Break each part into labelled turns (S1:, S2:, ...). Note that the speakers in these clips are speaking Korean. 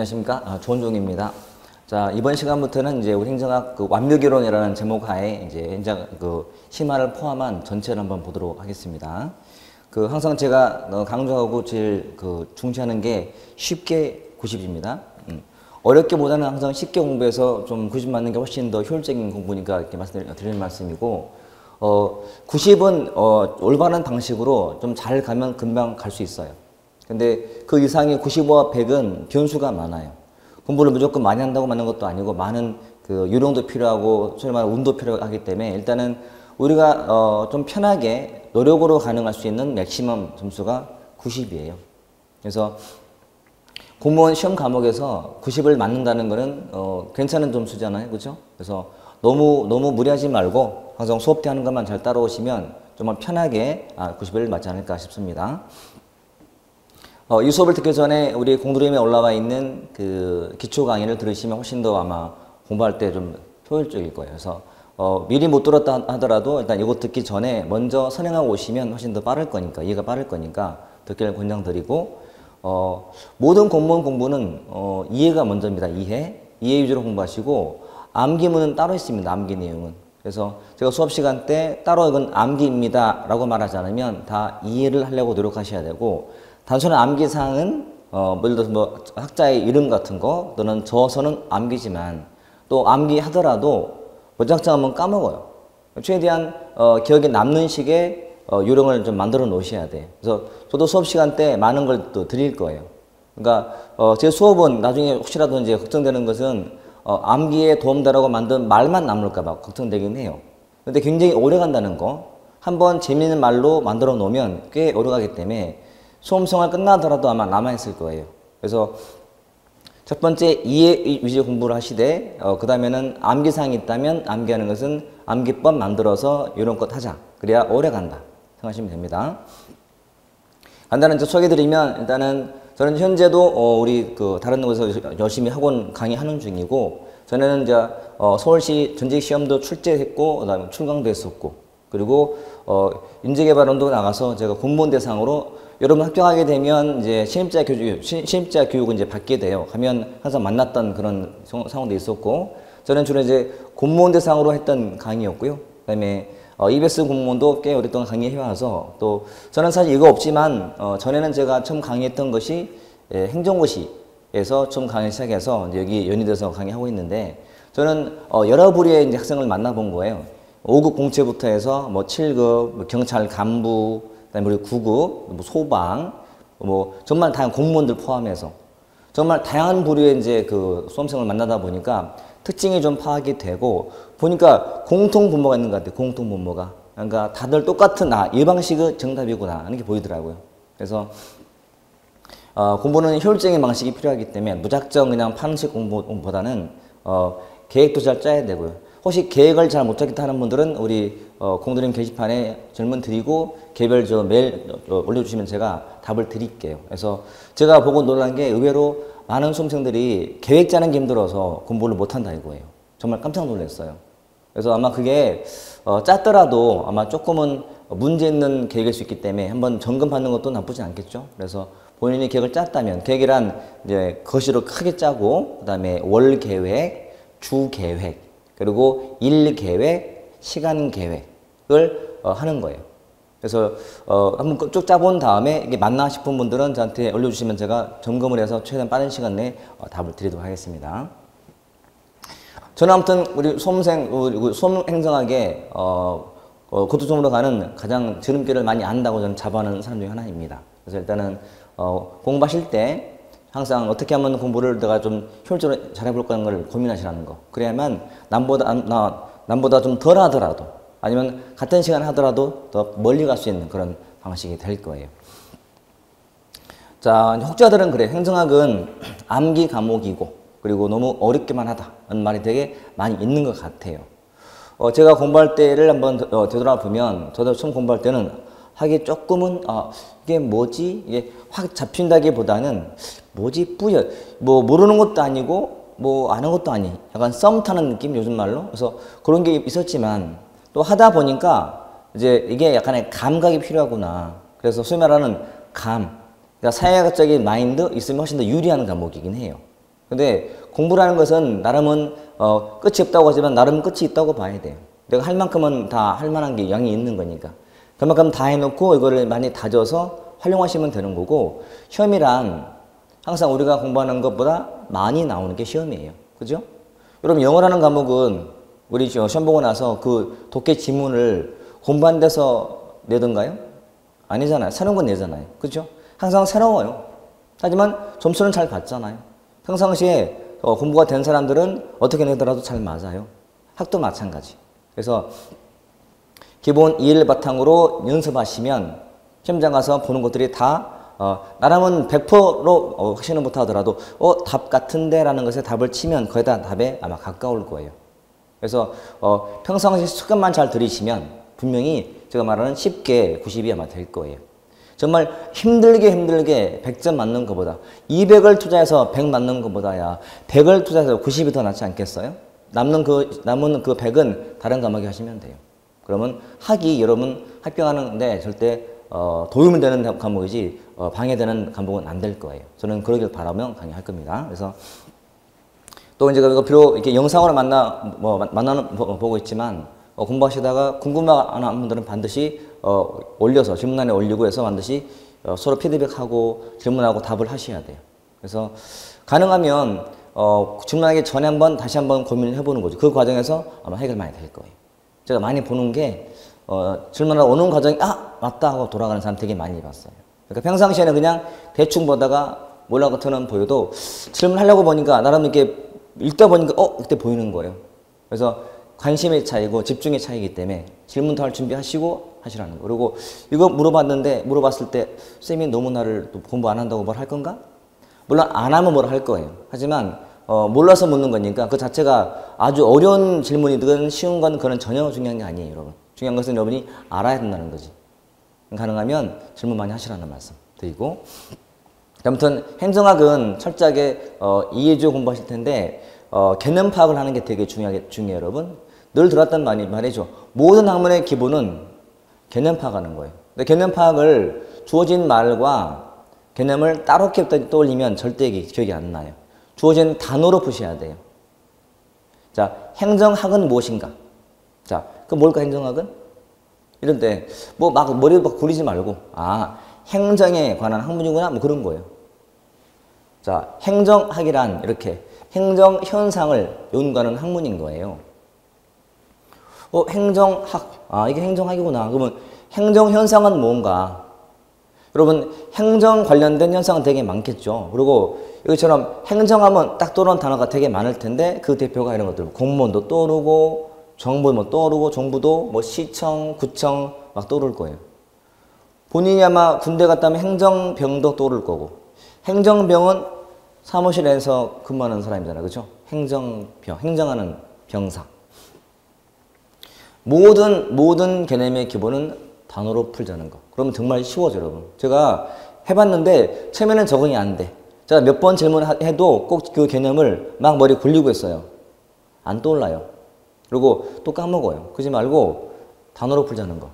S1: 안녕하십니까. 조은종입니다. 자, 이번 시간부터는 이제 우리 행정학 완벽이론이라는 제목 하에 이제 행정 심화를 포함한 전체를 한번 보도록 하겠습니다. 항상 제가 강조하고 제일 중시하는 게 쉽게 90입니다. 어렵게 보다는 항상 쉽게 공부해서 좀 90 맞는 게 훨씬 더 효율적인 공부니까 이렇게 드리는 말씀이고, 90은 올바른 방식으로 좀 잘 가면 금방 갈 수 있어요. 근데 그 이상의 95와 100은 변수가 많아요. 공부를 무조건 많이 한다고 맞는 것도 아니고 많은 요령도 필요하고 소위 말하는 운도 필요하기 때문에 일단은 우리가 좀 편하게 노력으로 가능할 수 있는 맥시멈 점수가 90이에요. 그래서 공무원 시험 과목에서 90을 맞는다는 거는 괜찮은 점수잖아요. 그렇죠? 그래서 너무 무리하지 말고 항상 수업 때 하는 것만 잘 따라오시면 정말 편하게 90을 맞지 않을까 싶습니다. 이 수업을 듣기 전에 우리 공드림에 올라와 있는 기초 강의를 들으시면 훨씬 더 아마 공부할 때 좀 효율적일 거예요. 그래서 미리 못 들었다 하더라도 일단 이거 듣기 전에 먼저 선행하고 오시면 훨씬 더 빠를 거니까, 이해가 빠를 거니까 듣기를 권장드리고, 모든 공무원 공부는 이해가 먼저입니다. 이해 위주로 공부하시고, 암기문은 따로 있습니다. 암기 내용은. 그래서 제가 수업 시간 때 따로 이건 암기입니다 라고 말하지 않으면 다 이해를 하려고 노력하셔야 되고, 단순한 암기사항은 예를 들어서 학자의 이름 같은 거 또는 저서는 암기지만 또 암기하더라도 무작정 한번 까먹어요. 최대한 기억에 남는 식의 요령을 좀 만들어 놓으셔야 돼요. 그래서 저도 수업 시간 때 많은 걸 또 드릴 거예요. 그러니까 제 수업은 나중에 혹시라도 이제 걱정되는 것은 암기에 도움되라고 만든 말만 남을까 봐 걱정되긴 해요. 근데 굉장히 오래 간다는 거, 한번 재미있는 말로 만들어 놓으면 꽤 오래 가기 때문에 수험생활 끝나더라도 아마 남아있을 거예요. 그래서 첫 번째 이해 위주 공부를 하시되, 그 다음에는 암기사항이 있다면 암기하는 것은 암기법 만들어서 이런 것 하자. 그래야 오래 간다 생각하시면 됩니다. 간단히 소개해드리면, 일단은 저는 현재도 우리 다른 곳에서 열심히 학원 강의하는 중이고, 전에는 이제 서울시 전직 시험도 출제했고, 그다음에 출강도 했었고, 그리고 인재개발원도 나가서 제가 공무원 대상으로 여러분 합격하게 되면 이제 신입자 교육을 이제 받게 돼요. 가면 항상 만났던 그런 상황도 있었고, 저는 주로 이제 공무원 대상으로 했던 강의였고요. 그다음에 EBS 공무원도 꽤 오랫동안 강의해와서, 또 저는 사실 이거 없지만 전에는 제가 처음 강의했던 것이 행정고시에서 처음 강의 시작해서 이제 여기 연희대에서 강의하고 있는데, 저는 여러 부류의 이제 학생을 만나본 거예요. 5급 공채부터 해서 7급 경찰 간부, 그다음에 우리 9급 소방, 정말 다양한 공무원들 포함해서 정말 다양한 부류의 이제 수험생을 만나다 보니까 특징이 좀 파악이 되고, 보니까 공통 분모가 있는 것 같아요. 공통 분모가. 그러니까 다들 똑같은 이 방식이 정답이구나 하는 게 보이더라고요. 그래서 공부는 효율적인 방식이 필요하기 때문에 무작정 그냥 파는식 공부보다는 계획도 잘 짜야 되고요. 혹시 계획을 잘 못 짜겠다 하는 분들은 우리 공드림 게시판에 질문 드리고 개별 메일 올려주시면 제가 답을 드릴게요. 그래서 제가 보고 놀란 게 의외로 많은 수험생들이 계획 짜는 게 힘들어서 공부를 못한다 이거예요. 정말 깜짝 놀랐어요. 그래서 아마 그게 짰더라도 아마 조금은 문제 있는 계획일 수 있기 때문에 한번 점검받는 것도 나쁘지 않겠죠. 그래서 본인이 계획을 짰다면, 계획이란 이제 거시로 크게 짜고, 그 다음에 월 계획, 주 계획, 그리고 일 계획, 시간 계획을 하는 거예요. 그래서 한번 쭉 짜본 다음에 이게 맞나 싶은 분들은 저한테 올려주시면 제가 점검을 해서 최대한 빠른 시간 내에 답을 드리도록 하겠습니다. 저는 아무튼 우리 수험행정학에 고투점으로 가는 가장 지름길을 많이 안다고 저는 자부하는 사람 중에 하나입니다. 그래서 일단은 공부하실 때 항상 어떻게 하면 공부를 내가 좀 효율적으로 잘해볼까 하는 걸 고민하시라는 거. 그래야만 남보다 좀 덜 하더라도, 아니면 같은 시간 하더라도 더 멀리 갈 수 있는 그런 방식이 될 거예요. 자, 혹자들은 그래. 행정학은 암기 과목이고, 그리고 너무 어렵게만 하다는 말이 되게 많이 있는 것 같아요. 제가 공부할 때를 한번 되돌아보면, 저도 처음 공부할 때는 하기 조금은 이게 뭐지? 이게 확 잡힌다기보다는 뭐지? 뿌여. 모르는 것도 아니고 아는 것도 아니. 약간 썸 타는 느낌, 요즘 말로. 그래서 그런 게 있었지만 또 하다 보니까 이제 이게 약간의 감각이 필요하구나. 그래서 소위 말하는 그러니까 사회학적인 마인드 있으면 훨씬 더 유리한 과목이긴 해요. 근데 공부라는 것은 나름은 끝이 없다고 하지만 나름 끝이 있다고 봐야 돼요. 내가 할 만큼은 다 할 만한 게 양이 있는 거니까. 그만큼 다 해놓고 이거를 많이 다져서 활용하시면 되는 거고, 시험이란 항상 우리가 공부하는 것보다 많이 나오는 게 시험이에요. 그죠? 여러분 영어라는 과목은 우리 시험 보고 나서 그 독해 지문을 공부한 데서 내던가요? 아니잖아요. 새로운 건 내잖아요. 그죠? 항상 새로워요. 하지만 점수는 잘 받잖아요. 평상시에 공부가 된 사람들은 어떻게 내더라도 잘 맞아요. 학도 마찬가지. 그래서 기본 이해를 바탕으로 연습하시면 시험장 가서 보는 것들이 다 나라면 100% 확신을 못하더라도 답 같은데 라는 것에 답을 치면 거의 다 답에 아마 가까울 거예요. 그래서 평상시 습관만 잘 들이시면 분명히 제가 말하는 쉽게 90이 아마 될 거예요. 정말 힘들게 100점 맞는 것보다 200을 투자해서 100 맞는 것보다야 100을 투자해서 90이 더 낫지 않겠어요? 남은 그 100은 다른 과목에 하시면 돼요. 그러면 학이 여러분 합격하는데 절대 도움이 되는 과목이지 방해되는 과목은 안 될 거예요. 저는 그러길 바라며 강의할 겁니다. 그래서 또 이제 이거 비록 이렇게 영상으로 보고 있지만 공부하시다가 궁금한 분들은 반드시 올려서 질문란에 올리고 해서 반드시 서로 피드백하고 질문하고 답을 하셔야 돼요. 그래서 가능하면 질문하기 전에 다시 한번 고민을 해보는 거죠. 그 과정에서 아마 해결 많이 될 거예요. 제가 많이 보는 게 질문하러 오는 과정이 맞다 하고 돌아가는 사람 되게 많이 봤어요. 그러니까 평상시에는 그냥 대충 보다가 몰라 같은 보여도 질문하려고 보니까 나름 이렇게 읽다 보니까 그때 보이는 거예요. 그래서 관심의 차이고 집중의 차이이기 때문에 질문도 할 준비하시고 하시라는 거. 그리고 이거 물어봤을 때 쌤이 너무 나를 또 공부 안 한다고 뭘 할 건가? 물론 안 하면 뭘 할 거예요. 하지만 몰라서 묻는 거니까 그 자체가 아주 어려운 질문이든 쉬운 건 그건 전혀 중요한 게 아니에요, 여러분. 중요한 것은 여러분이 알아야 된다는 거지. 가능하면 질문 많이 하시라는 말씀 드리고, 아무튼 행정학은 철저하게 이해주어 공부하실 텐데 개념 파악을 하는 게 되게 중요해요, 여러분. 늘 들었던 말이죠. 모든 학문의 기본은 개념 파악하는 거예요. 근데 개념 파악을 주어진 말과 개념을 따롭게 떠올리면 절대 기억이 안 나요. 주어진 단어로 푸셔야 돼요. 자, 행정학은 무엇인가? 자, 그 뭘까, 행정학은? 이럴 때, 머리를 굴리지 말고, 행정에 관한 학문이구나, 그런 거예요. 자, 행정학이란 이렇게 행정현상을 연구하는 학문인 거예요. 행정학, 이게 행정학이구나. 그러면 행정현상은 뭔가? 여러분, 행정 관련된 현상은 되게 많겠죠. 그리고 여기처럼 행정하면 딱 떠오르는 단어가 되게 많을 텐데 그 대표가 이런 것들, 공무원도 떠오르고 정부 떠오르고 정부도 시청, 구청 막 떠오를 거예요. 본인이 아마 군대 갔다 오면 행정병도 떠오를 거고, 행정병은 사무실에서 근무하는 사람이잖아요. 그렇죠? 행정병, 행정하는 병사. 모든 개념의 기본은 단어로 풀자는 거. 그러면 정말 쉬워져요, 여러분. 제가 해봤는데 처음에는 적응이 안 돼. 제가 몇 번 질문해도 꼭 그 개념을 막 머리 굴리고 있어요. 안 떠올라요. 그리고 또 까먹어요. 그러지 말고 단어로 풀자는 거.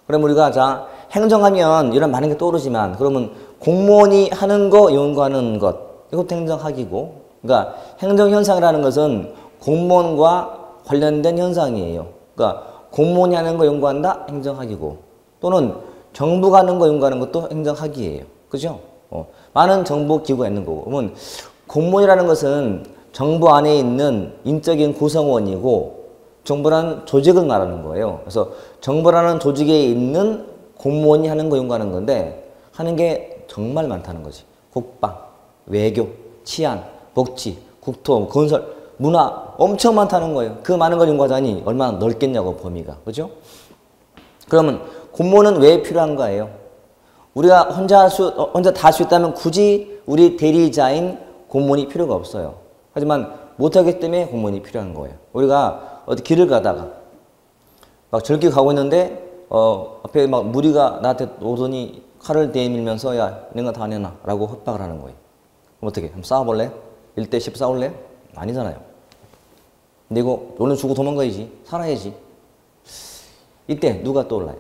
S1: 그럼 우리가 행정하면 이런 많은 게 떠오르지만 그러면 공무원이 하는 거 연구하는 것, 이것도 행정학이고, 그러니까 행정현상이라는 것은 공무원과 관련된 현상이에요. 그러니까 공무원이 하는 거 연구한다? 행정학이고, 또는 정부가 하는 거 연구하는 것도 행정학이에요. 그죠? 많은 정보기구가 있는 거고. 그러면 공무원이라는 것은 정부 안에 있는 인적인 구성원이고, 정부라는 조직을 말하는 거예요. 그래서 정부라는 조직에 있는 공무원이 하는 거 연구하는 건데, 하는 게 정말 많다는 거지. 국방, 외교, 치안, 복지, 국토, 건설, 문화 엄청 많다는 거예요. 그 많은 걸 연구하자니 얼마나 넓겠냐고, 범위가. 그죠? 그러면 공무원은 왜 필요한 거예요? 우리가 혼자 다 할 수 있다면 굳이 우리 대리자인 공무원이 필요가 없어요. 하지만 못하기 때문에 공무원이 필요한 거예요. 우리가 어디 길을 가다가 막 절길 가고 있는데 앞에 막 무리가 나한테 오더니 칼을 내밀면서 야, 내가 다 안 해놔 라고 협박을 하는 거예요. 그럼 어떻게? 한번 싸워볼래? 1대10 싸울래? 아니잖아요. 근데 이거 오늘 주고 도망가야지. 살아야지. 이때 누가 떠올라요?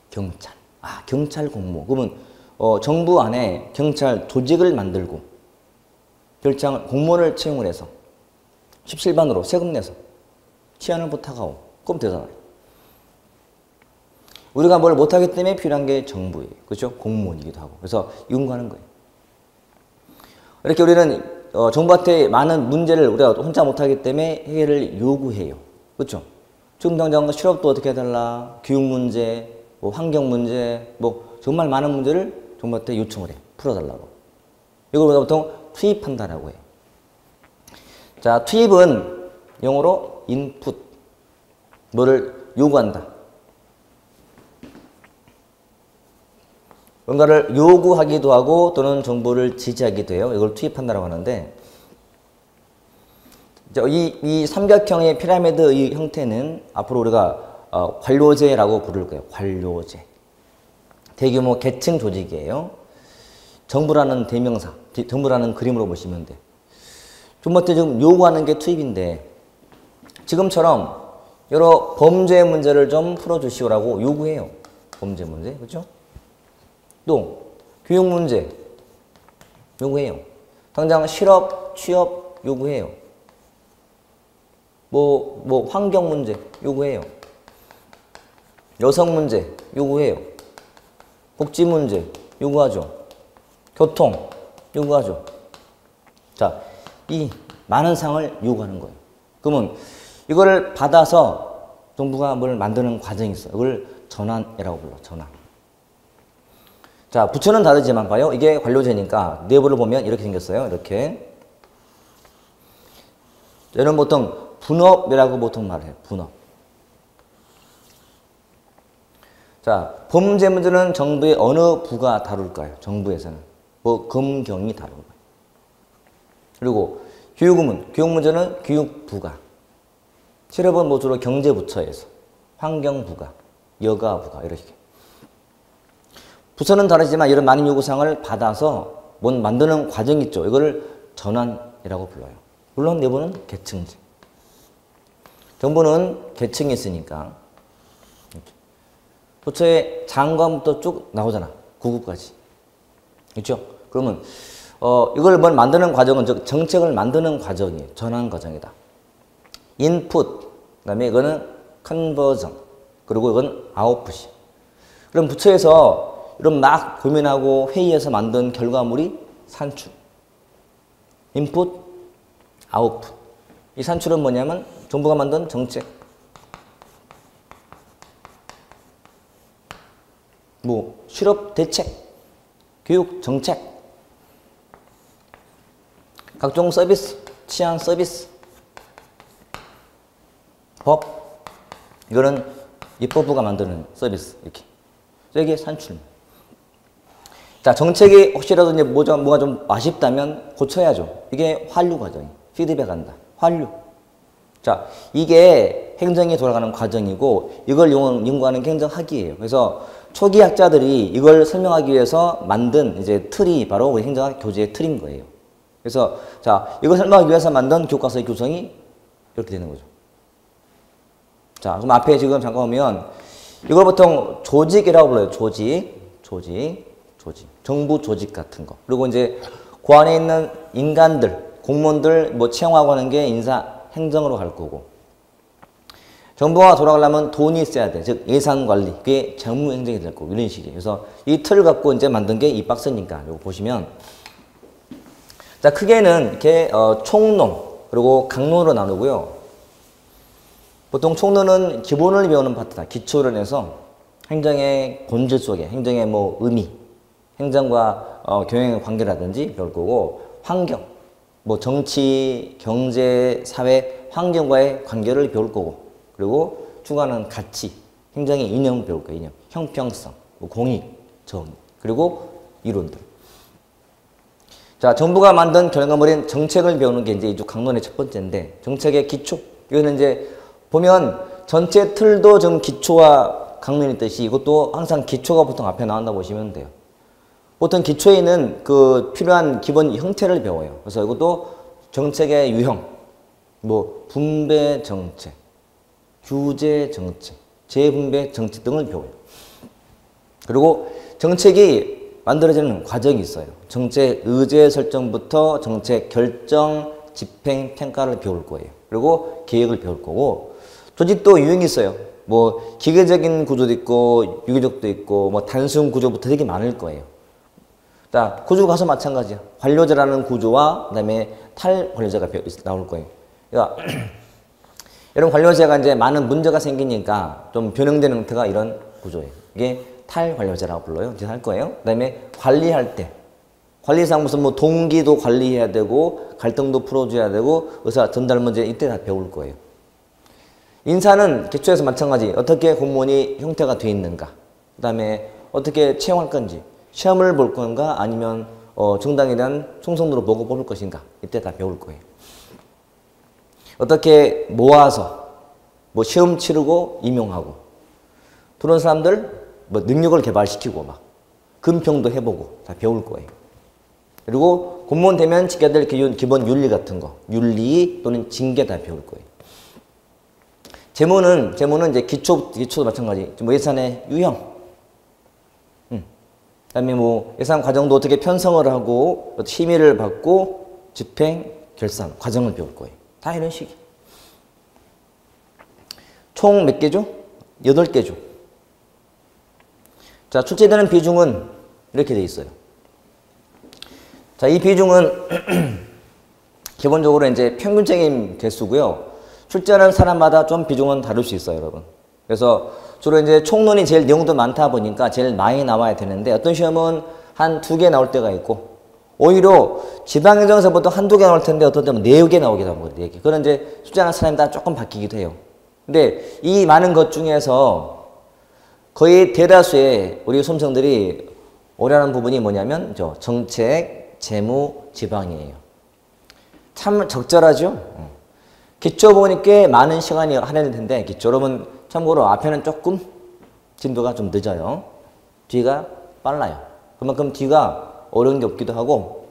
S1: 경찰. 경찰 공무. 그러면 정부 안에 경찰 조직을 만들고, 별장을 공무원을 채용을 해서 17반으로 세금 내서 치안을 부탁하고 그럼 되잖아요. 우리가 뭘 못하기 때문에 필요한 게 정부예요. 그렇죠? 공무원이기도 하고. 그래서 이용하는 거예요. 이렇게 우리는 정부한테 많은 문제를 우리가 혼자 못하기 때문에 해결을 요구해요. 그렇죠? 지금 당장 실업도 어떻게 해달라, 교육 문제, 뭐 환경 문제, 뭐 정말 많은 문제를 정부한테 요청을 해. 풀어달라고. 이걸 우리가 보통 투입한다라고 해요. 자, 투입은 영어로 input. 뭐를 요구한다. 뭔가를 요구하기도 하고 또는 정보를 지지하기도 해요. 이걸 투입한다라고 하는데 이 삼각형의 피라미드 이 형태는 앞으로 우리가 관료제라고 부를 거예요. 관료제. 대규모 계층 조직이에요. 정부라는 대명사, 정부라는 그림으로 보시면 돼요. 정부한테 지금 요구하는 게 투입인데 지금처럼 여러 범죄 문제를 좀 풀어주시오라고 요구해요. 범죄 문제, 그렇죠? 또 교육 문제 요구해요. 당장 실업, 취업 요구해요. 뭐 환경 문제 요구해요. 여성 문제 요구해요. 복지 문제 요구하죠. 교통 요구하죠. 자, 이 많은 사항을 요구하는 거예요. 그러면 이거를 받아서 정부가 뭘 만드는 과정이 있어요. 이걸 전환이라고 불러. 전환. 자, 부처는 다르지만 봐요. 이게 관료제니까 내부를 보면 이렇게 생겼어요. 이렇게. 얘는 보통 분업이라고 보통 말해요. 분업. 자, 범죄 문제는 정부의 어느 부가 다룰까요? 정부에서는. 뭐 검경이 다룰 거예요. 그리고 교육 문제는 교육부가. 실업은 뭐 주로 경제부처에서. 환경부가, 여가부가 이렇게. 부서는 다르지만 이런 많은 요구사항을 받아서 뭔 만드는 과정이 있죠. 이걸 전환이라고 불러요. 물론 내부는 계층제. 정부는 계층이 있으니까 부처의 장관부터 쭉 나오잖아. 구급까지. 그렇죠? 그러면 이걸 뭘 만드는 과정은 즉 정책을 만드는 과정이에요. 전환 과정이다. 인풋, 그다음에 이거는 컨버전, 그리고 이건 아웃풋이. 그럼 부처에서 이런 막 고민하고 회의에서 만든 결과물이 산출. 인풋, 아웃풋. 이 산출은 뭐냐면 정부가 만든 정책. 뭐 실업 대책, 교육 정책, 각종 서비스, 치안 서비스, 법. 이거는 입법부가 만드는 서비스. 이렇게. 이게 산출. 자, 정책이 혹시라도 이제 뭐가 좀 아쉽다면 고쳐야죠. 이게 환류 과정이. 피드백한다. 환류. 자, 이게 행정이 돌아가는 과정이고 이걸 연구하는 게 행정학이에요. 그래서 초기 학자들이 이걸 설명하기 위해서 만든 이제 틀이 바로 우리 행정학 교재의 틀인 거예요. 그래서 자, 이걸 설명하기 위해서 만든 교과서의 구성이 이렇게 되는 거죠. 자, 그럼 앞에 지금 잠깐 보면 이걸 보통 조직이라고 불러요. 조직. 정부 조직 같은 거. 그리고 이제 그 안에 있는 인간들, 공무원들 뭐 채용하고 하는 게 인사 행정으로 갈 거고. 정부가 돌아가려면 돈이 있어야 돼. 즉 예산 관리. 그게 정무 행정이 될 거고. 이런 식이에요. 그래서 이 틀을 갖고 이제 만든 게 이 박스니까. 이거 보시면 자, 크게는 이렇게 총론 그리고 강론으로 나누고요. 보통 총론은 기본을 배우는 파트다. 기초를 해서 행정의 본질 속에 행정의 뭐 의미, 행정과 경영의 관계라든지 이럴 거고, 환경, 뭐 정치, 경제, 사회, 환경과의 관계를 배울 거고, 그리고 추가하는 가치, 행정의 이념을 배울 거예요. 이념, 형평성, 뭐 공익, 정의, 그리고 이론들. 자, 정부가 만든 결과물인 정책을 배우는 게 이제 이쪽 강론의 첫 번째인데, 정책의 기초. 이거는 이제 보면 전체 틀도 좀 기초와 강론이 있듯이 이것도 항상 기초가 보통 앞에 나온다 보시면 돼요. 보통 기초에 있는 그 필요한 기본 형태를 배워요. 그래서 이것도 정책의 유형, 뭐 분배 정책, 규제 정책, 재분배 정책 등을 배워요. 그리고 정책이 만들어지는 과정이 있어요. 정책 의제 설정부터 정책 결정, 집행, 평가를 배울 거예요. 그리고 계획을 배울 거고, 조직도 유형이 있어요. 뭐 기계적인 구조도 있고 유기적도 있고 뭐 단순 구조부터 되게 많을 거예요. 자, 구조 가서 마찬가지야. 관료제라는 구조와 그다음에 탈관료제가 나올 거예요. 그러니까 이런 관료제가 이제 많은 문제가 생기니까 좀 변형되는 형태가 이런 구조예요. 이게 탈관료제라고 불러요. 이제 할 거예요. 그다음에 관리할 때 관리상 무슨 뭐 동기도 관리해야 되고 갈등도 풀어줘야 되고 의사 전달 문제 이때 다 배울 거예요. 인사는 기초에서 마찬가지. 어떻게 공무원이 형태가 돼 있는가. 그다음에 어떻게 채용할 건지. 시험을 볼 건가 아니면 정당에 대한 충성도로 보고 뽑을 것인가. 이때 다 배울 거예요. 어떻게 모아서 뭐 시험 치르고 임용하고 들어온 사람들 뭐 능력을 개발시키고 막 금평도 해보고 다 배울 거예요. 그리고 공무원 되면 지켜야 될 기본 윤리 같은 거, 윤리 또는 징계 다 배울 거예요. 재무는 이제 기초도 마찬가지. 뭐 예산의 유형, 그다음에 뭐 예산 과정도 어떻게 편성을 하고 심의를 받고 집행, 결산 과정을 배울 거예요. 다 이런 식이. 총 몇 개죠? 8개죠. 자, 출제되는 비중은 이렇게 돼 있어요. 자, 이 비중은 기본적으로 이제 평균적인 개수고요. 출제하는 사람마다 좀 비중은 다를 수 있어요, 여러분. 그래서 주로 이제 총론이 제일 내용도 많다 보니까 제일 많이 나와야 되는데 어떤 시험은 한 2개 나올 때가 있고 오히려 지방행정에서 보통 1-2개 나올 텐데 어떤 때는 4개 나오기도 하고 4개. 그런 이제 출제하는 사람에 따라 조금 바뀌기도 해요. 근데 이 많은 것 중에서 거의 대다수의 우리 수험생들이 오려는 부분이 뭐냐면 정책, 재무, 지방이에요. 참 적절하죠? 기초 부분이 꽤 많은 시간이 할애될 텐데 기초 여러분 참고로 앞에는 조금 진도가 좀 늦어요. 뒤가 빨라요. 그만큼 뒤가 어려운 게 없기도 하고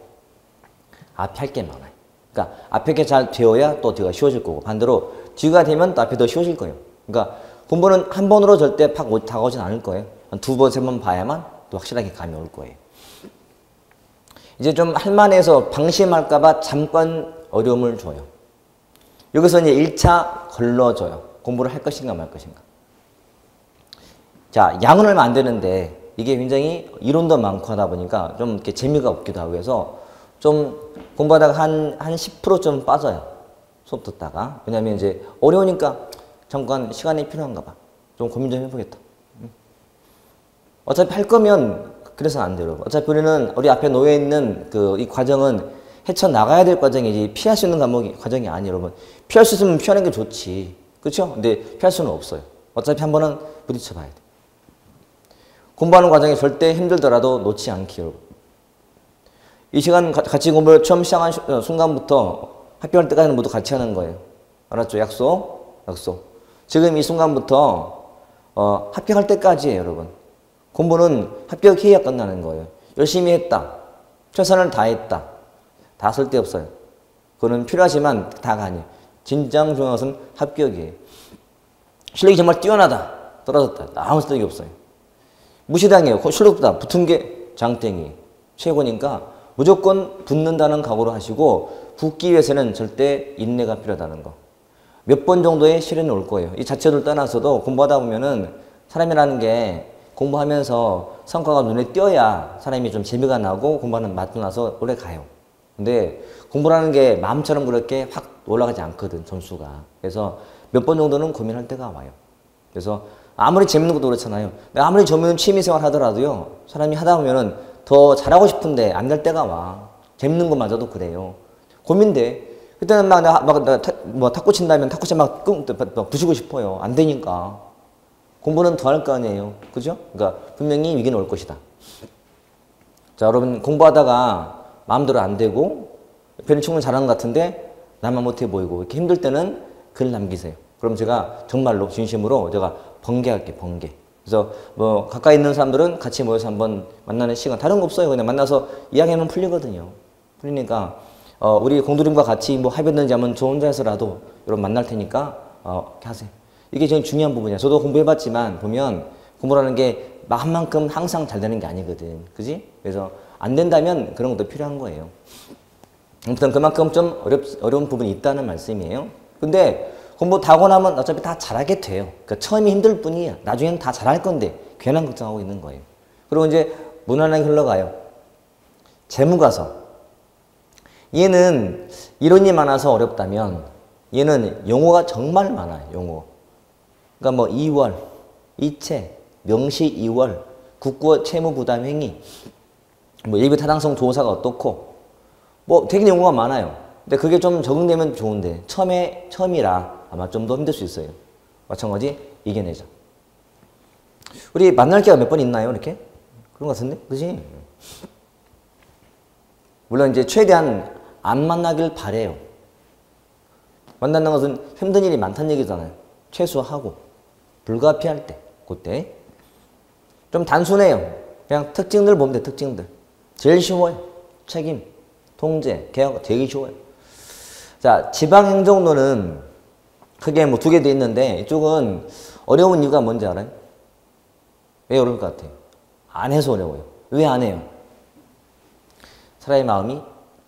S1: 앞에 할 게 많아요. 그러니까 앞에 게 잘 되어야 또 뒤가 쉬워질 거고 반대로 뒤가 되면 또 앞에 더 쉬워질 거예요. 그러니까 공부는 한 번으로 절대 팍 다가오진 않을 거예요. 한 2번, 3번 봐야만 또 확실하게 감이 올 거예요. 이제 좀 할만해서 방심할까 봐 잠깐 어려움을 줘요. 여기서 이제 1차 걸러줘요. 공부를 할 것인가 말 것인가. 자, 양은 얼마 안 되는데 이게 굉장히 이론도 많고 하다 보니까 좀 이렇게 재미가 없기도 하고 해서 좀 공부하다가 한 10% 좀 빠져요. 수업 듣다가. 왜냐면 이제 어려우니까 잠깐 시간이 필요한가 봐. 좀 고민 좀 해보겠다. 어차피 할 거면 그래서는 안 돼요, 여러분. 어차피 우리 앞에 놓여있는 이 과정은 헤쳐나가야 될 과정이지 피할 수 있는 과정이 아니에요, 여러분. 피할 수 있으면 피하는 게 좋지. 그렇죠? 근데 피할 수는 없어요. 어차피 한 번은 부딪혀 봐야 돼. 공부하는 과정이 절대 힘들더라도 놓지 않기, 여러분. 이 시간 같이 공부를 처음 시작한 순간부터 합격할 때까지는 모두 같이 하는 거예요. 알았죠? 약속? 약속. 지금 이 순간부터 합격할 때까지예요, 여러분. 공부는 합격해야 끝나는 거예요. 열심히 했다. 최선을 다했다. 다 쓸데없어요. 그거는 필요하지만 다가 아니에요. 진정 중요한 것은 합격이에요. 실력이 정말 뛰어나다. 떨어졌다. 아무 쓸데기 없어요. 무시당해요. 실력보다 붙은 게 장땡이 최고니까 무조건 붙는다는 각오로 하시고 붙기 위해서는 절대 인내가 필요하다는 거. 몇 번 정도의 시련이 올 거예요. 이 자체를 떠나서도 공부하다 보면은 사람이라는 게 공부하면서 성과가 눈에 띄어야 사람이 좀 재미가 나고 공부하는 맛도 나서 오래 가요. 근데 공부라는 게 마음처럼 그렇게 확 올라가지 않거든, 점수가. 그래서 몇 번 정도는 고민할 때가 와요. 그래서 아무리 재밌는 것도 그렇잖아요. 아무리 재밌는 취미생활 하더라도요, 사람이 하다 보면은 더 잘하고 싶은데 안 될 때가 와. 재밌는 것마저도 그래요. 고민돼. 그때는 탁구 친다면 탁구채 막 부시고 싶어요. 안 되니까. 공부는 더 할 거 아니에요. 그죠? 그러니까 분명히 위기는 올 것이다. 자, 여러분 공부하다가 마음대로 안 되고 옆에는 충분히 잘하는 것 같은데 나만 못해 보이고 이렇게 힘들 때는 글 남기세요. 그럼 제가 정말로 진심으로 제가 번개할게, 번개. 그래서 뭐 가까이 있는 사람들은 같이 모여서 한번 만나는 시간 다른 거 없어요. 그냥 만나서 이야기하면 풀리거든요. 풀리니까 우리 공두림과 같이 뭐 합의했는지 하면 저 혼자서라도 여러분 만날 테니까 이렇게 하세요. 이게 제일 중요한 부분이에요. 저도 공부해봤지만 보면 공부라는 게 마음만큼 항상 잘 되는 게 아니거든. 그지? 그래서 안 된다면 그런 것도 필요한 거예요. 아무튼 그만큼 좀 어려운 부분이 있다는 말씀이에요. 근데 공부 다 하고 나면 어차피 다 잘하게 돼요. 그러니까 처음이 힘들 뿐이야. 나중에는 다 잘할 건데 괜한 걱정하고 있는 거예요. 그리고 이제 무난하게 흘러가요. 재무가서. 얘는 이론이 많아서 어렵다면 얘는 용어가 정말 많아요. 용어. 그러니까 뭐 이월, 이체, 명시 이월, 국고 채무 부담 행위, 뭐 예비 타당성 조사가 어떻고 뭐 되게 용어가 많아요. 근데 그게 좀 적응되면 좋은데 처음이라 아마 좀 더 힘들 수 있어요. 마찬가지 이겨내자. 우리 만날 기회가 몇 번 있나요? 이렇게? 그런 것 같은데? 그지? 물론 이제 최대한 안 만나길 바래요. 만나는 것은 힘든 일이 많다는 얘기잖아요. 최소하고 불가피할 때 그때 좀 단순해요. 그냥 특징들 보면 돼. 특징들 제일 쉬워요. 책임, 통제, 개혁 되게 쉬워요. 자, 지방행정론은 크게 뭐 두 개 돼 있는데 이쪽은 어려운 이유가 뭔지 알아요? 왜 어려울 것 같아요? 안 해서 어려워요. 왜 안 해요? 사람의 마음이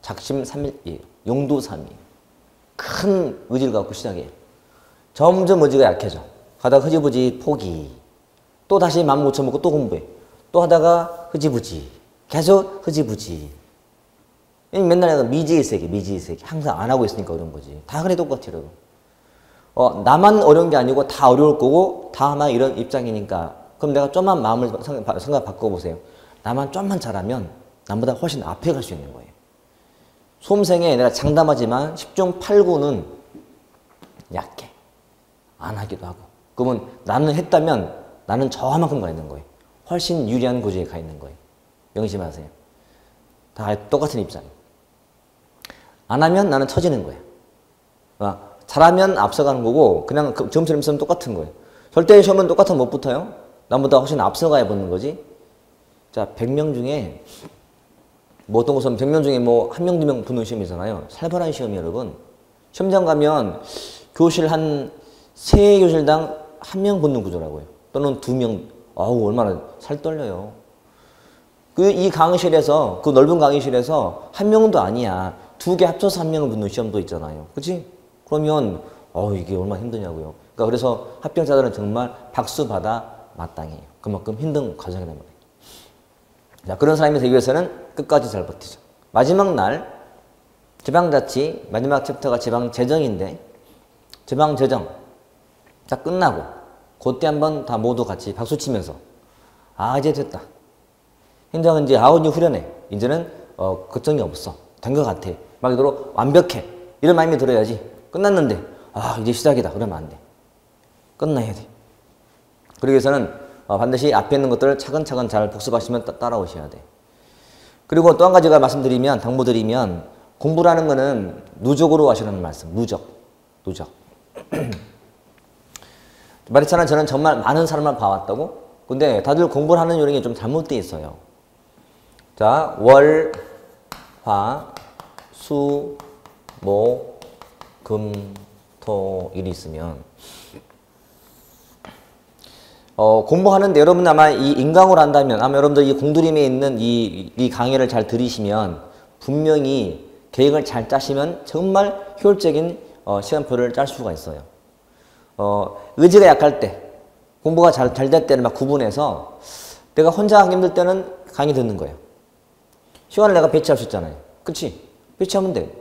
S1: 작심삼일이에요. 용두삼이에요. 큰 의지를 갖고 시작해요. 점점 의지가 약해져. 가다가 흐지부지 포기. 또 다시 마음 고쳐먹고 또 공부해. 또 하다가 흐지부지. 계속 흐지부지. 맨날 미지의 세계, 미지의 세계. 항상 안 하고 있으니까 어려운 거지. 다 그래 똑같아요. 나만 어려운 게 아니고 다 어려울 거고 다 아마 이런 입장이니까 그럼 내가 좀만 마음을 생각 바꿔보세요. 나만 좀만 잘하면 남보다 훨씬 앞에 갈 수 있는 거예요. 수험생에 내가 장담하지만 10중 8구는 약해. 안 하기도 하고. 그러면 나는 했다면 나는 저만큼 가 있는 거예요. 훨씬 유리한 고지에 가 있는 거예요. 명심하세요. 다 똑같은 입장이에요. 안 하면 나는 처지는 거예요. 잘하면 앞서가는 거고 그냥 점수를 쓰면 똑같은 거예요. 절대 시험은 똑같은 못 붙어요. 남보다 훨씬 앞서가야 붙는 거지. 자, 100명 중에 뭐 어떤 것은 100명 중에 뭐 1명, 2명 붙는 시험이잖아요. 살벌한 시험이 여러분. 시험장 가면 교실 한 3교실당 1명 붙는 구조라고요. 또는 2명. 아우 얼마나 살 떨려요. 이 강의실에서 그 넓은 강의실에서 1명도 아니야. 2개 합쳐서 1명을 붙는 시험도 있잖아요. 그렇지? 그러면 이게 얼마나 힘드냐고요. 그러니까 그래서 합격자들은 정말 박수 받아 마땅해요. 그만큼 힘든 과정이란 말이에요. 자, 그런 사람이 되기 위해서는 끝까지 잘 버티죠. 마지막 날 지방자치 마지막 챕터가 지방재정인데 지방재정 다 끝나고 그때 한번 다 모두 같이 박수치면서 이제 됐다. 행정은 이제 이제 후련해. 이제는 걱정이 없어. 된 것 같아. 막 이대로 완벽해. 이런 마음이 들어야지. 끝났는데 이제 시작이다. 그러면 안 돼. 끝나야 돼. 그러기 위해서는 반드시 앞에 있는 것들을 차근차근 잘 복습하시면 따라오셔야 돼. 그리고 또 한 가지가 당부드리면 공부라는 거는 누적으로 하시라는 말씀. 누적. 말했잖아요. 저는 정말 많은 사람을 봐왔다고. 근데 다들 공부를 하는 요령이 좀 잘못되어 있어요. 자, 월, 화, 수, 목, 금, 토, 일이 있으면 공부하는데 여러분 아마 이 인강으로 한다면 아마 여러분들 이 공들임에 있는 이 강의를 잘 들으시면 분명히 계획을 잘 짜시면 정말 효율적인 시간표를 짤 수가 있어요. 의지가 약할 때 공부가 잘 될 때는 막 구분해서 내가 혼자 하기 힘들 때는 강의 듣는 거예요. 시간을 내가 배치할 수 있잖아요. 그치? 배치하면 돼.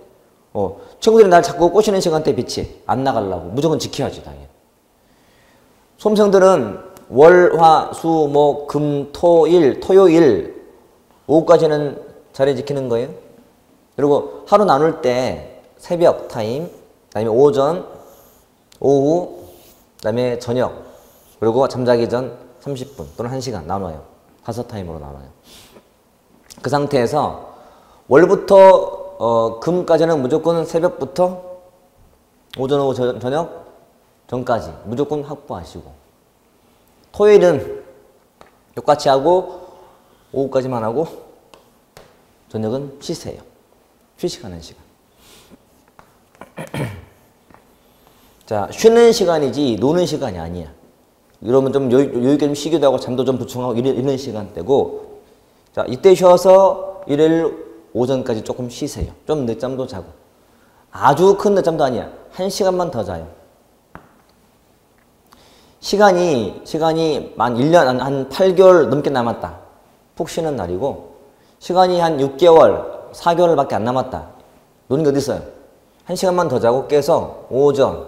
S1: 친구들이 날 자꾸 꼬시는 시간대에 배치해. 안 나가려고. 무조건 지켜야지 당연히. 수험생들은 월, 화, 수, 목, 금, 토, 일, 토요일 오후까지는 자리 지키는 거예요. 그리고 하루 나눌 때 새벽 타임, 그다음에 오전, 오후, 그다음에 저녁, 그리고 잠자기 전 30분 또는 1시간 나눠요. 5타임으로 나눠요. 그 상태에서 월부터 금까지는 무조건 새벽부터 오전, 오후, 저녁 전까지 무조건 확보하시고 토요일은 똑같이 하고 오후까지만 하고 저녁은 쉬세요. 휴식하는 시간. 자, 쉬는 시간이지 노는 시간이 아니야. 이러면 좀 여유있게 좀 쉬기도 하고 잠도 좀 보충하고 이런 시간대고, 자, 이때 쉬어서 일요일 오전까지 조금 쉬세요. 좀 늦잠도 자고. 아주 큰 늦잠도 아니야. 1시간만 더 자요. 시간이 만 1년, 한 8개월 넘게 남았다. 푹 쉬는 날이고, 시간이 한 6개월, 4개월밖에 안 남았다. 노는 게 어디 있어요? 1시간만 더 자고 깨서 오전,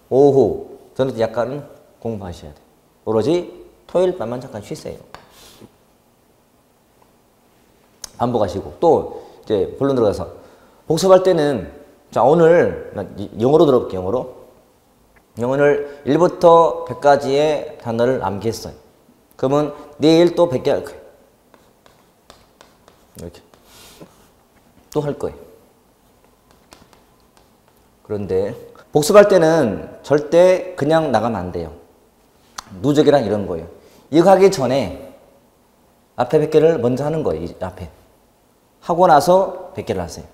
S1: 오후, 저녁 때 약간 공부하셔야 돼요. 오로지 토요일 밤만 잠깐 쉬세요. 반복하시고, 또 이제 본론 들어가서 복습할 때는, 자, 오늘 영어로 들어볼게요. 영어를 1부터 100까지의 단어를 암기했어요. 그러면 내일 또 100개 할 거예요. 이렇게 또 할 거예요. 그런데 복습할 때는 절대 그냥 나가면 안 돼요. 누적이란 이런 거예요. 이거 하기 전에 앞에 100개를 먼저 하는 거예요. 이 앞에 하고 나서 100개를 하세요.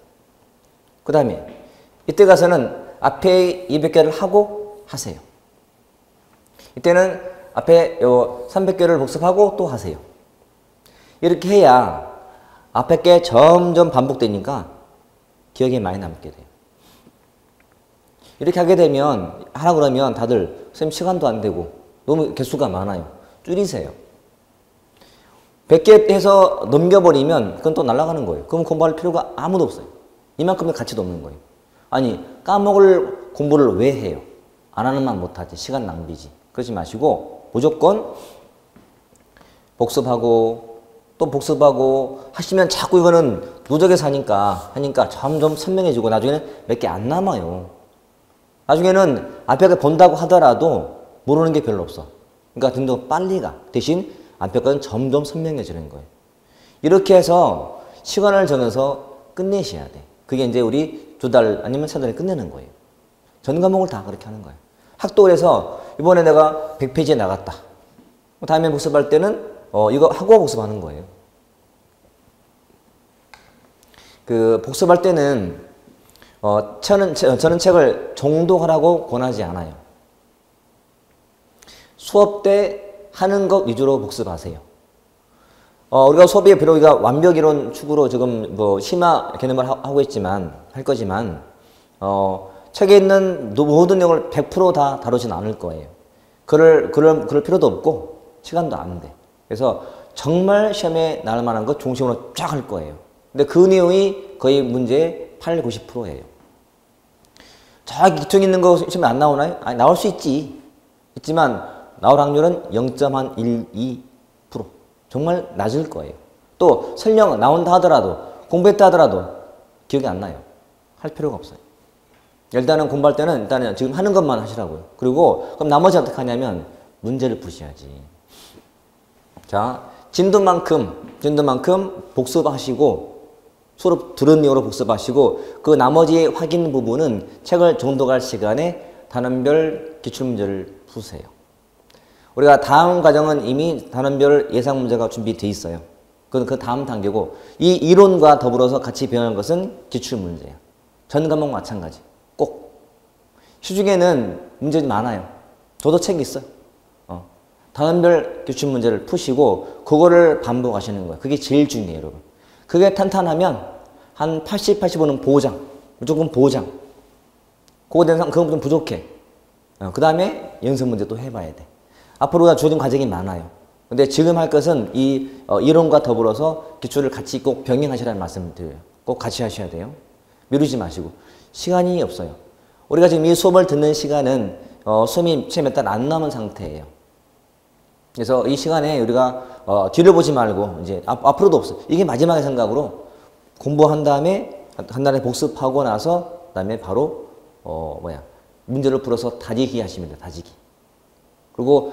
S1: 그 다음에 이때 가서는 앞에 200개를 하고 하세요. 이때는 앞에 300개를 복습하고 또 하세요. 이렇게 해야 앞에 게 점점 반복되니까 기억에 많이 남게 돼요. 이렇게 하게 되면 하라 그러면 다들 선생님 시간도 안 되고 너무 개수가 많아요. 줄이세요. 100개 해서 넘겨버리면 그건 또 날아가는 거예요. 그럼 공부할 필요가 아무도 없어요. 이만큼의 가치도 없는 거예요. 아니 까먹을 공부를 왜 해요? 안 하는 만 못하지. 시간 낭비지. 그러지 마시고 무조건 복습하고 또 복습하고 하시면 자꾸 이거는 누적해서 하니까 점점 선명해지고 나중에는 몇 개 안 남아요. 나중에는 앞에 본다고 하더라도 모르는 게 별로 없어. 그러니까 등도 빨리 가. 대신 앞에 거는 점점 선명해지는 거예요. 이렇게 해서 시간을 정해서 끝내셔야 돼. 그게 이제 우리 2달 아니면 3달에 끝내는 거예요. 전 과목을 다 그렇게 하는 거예요. 학도에서 이번에 내가 100페이지에 나갔다. 다음에 복습할 때는 이거 하고 복습하는 거예요. 그 복습할 때는 저는 책을 정독하라고 권하지 않아요. 수업 때 하는 것 위주로 복습하세요. 우리가 수업에 비록 우리가 완벽이론 축으로 지금 뭐 심화 개념을 할 거지만 책에 있는 모든 내용을 100% 다 다루진 않을 거예요. 그럴 필요도 없고 시간도 안 돼. 그래서 정말 시험에 나올 만한 것 중심으로 쫙 할 거예요. 근데 그 내용이 거의 문제의 80~90%예요. 저기 기통 있는 거 시험에 안 나오나요? 아니, 나올 수 있지만 나올 확률은 0.12%. 정말 낮을 거예요. 또 설령 나온다 하더라도 공부했다 하더라도 기억이 안 나요. 할 필요가 없어요. 일단은 공부할 때는 일단은 지금 하는 것만 하시라고요. 그리고 그럼 나머지 어떻게 하냐면 문제를 푸셔야지. 자, 진도만큼 복습하시고 수업 들은 내용으로 복습하시고 그 나머지 확인 부분은 책을 정독할 시간에 단원별 기출문제를 푸세요. 우리가 다음 과정은 이미 단원별 예상 문제가 준비되어 있어요. 그건 그 다음 단계고 이 이론과 더불어서 같이 배우는 것은 기출문제예요. 전 과목 마찬가지. 꼭. 시중에는 문제들이 많아요. 저도 책이 있어요. 단원별 기출문제를 푸시고 그거를 반복하시는 거예요. 그게 제일 중요해요, 여러분. 그게 탄탄하면 한 80, 85는 보장. 무조건 보장. 그거 좀 부족해. 그 다음에 연습 문제 또 해봐야 돼. 앞으로가 주어진 과정이 많아요. 근데 지금 할 것은 이 이론과 더불어서 기출을 같이 꼭 병행하시라는 말씀을 드려요. 꼭 같이 하셔야 돼요. 미루지 마시고. 시간이 없어요. 우리가 지금 이 수업을 듣는 시간은 수업이 채 몇 달 안 남은 상태예요. 그래서 이 시간에 우리가 뒤를 보지 말고 이제 앞으로도 없어요. 이게 마지막의 생각으로 공부한 다음에 한 달에 복습하고 나서 그다음에 바로 문제를 풀어서 다지기 하시면 돼요. 다지기. 그리고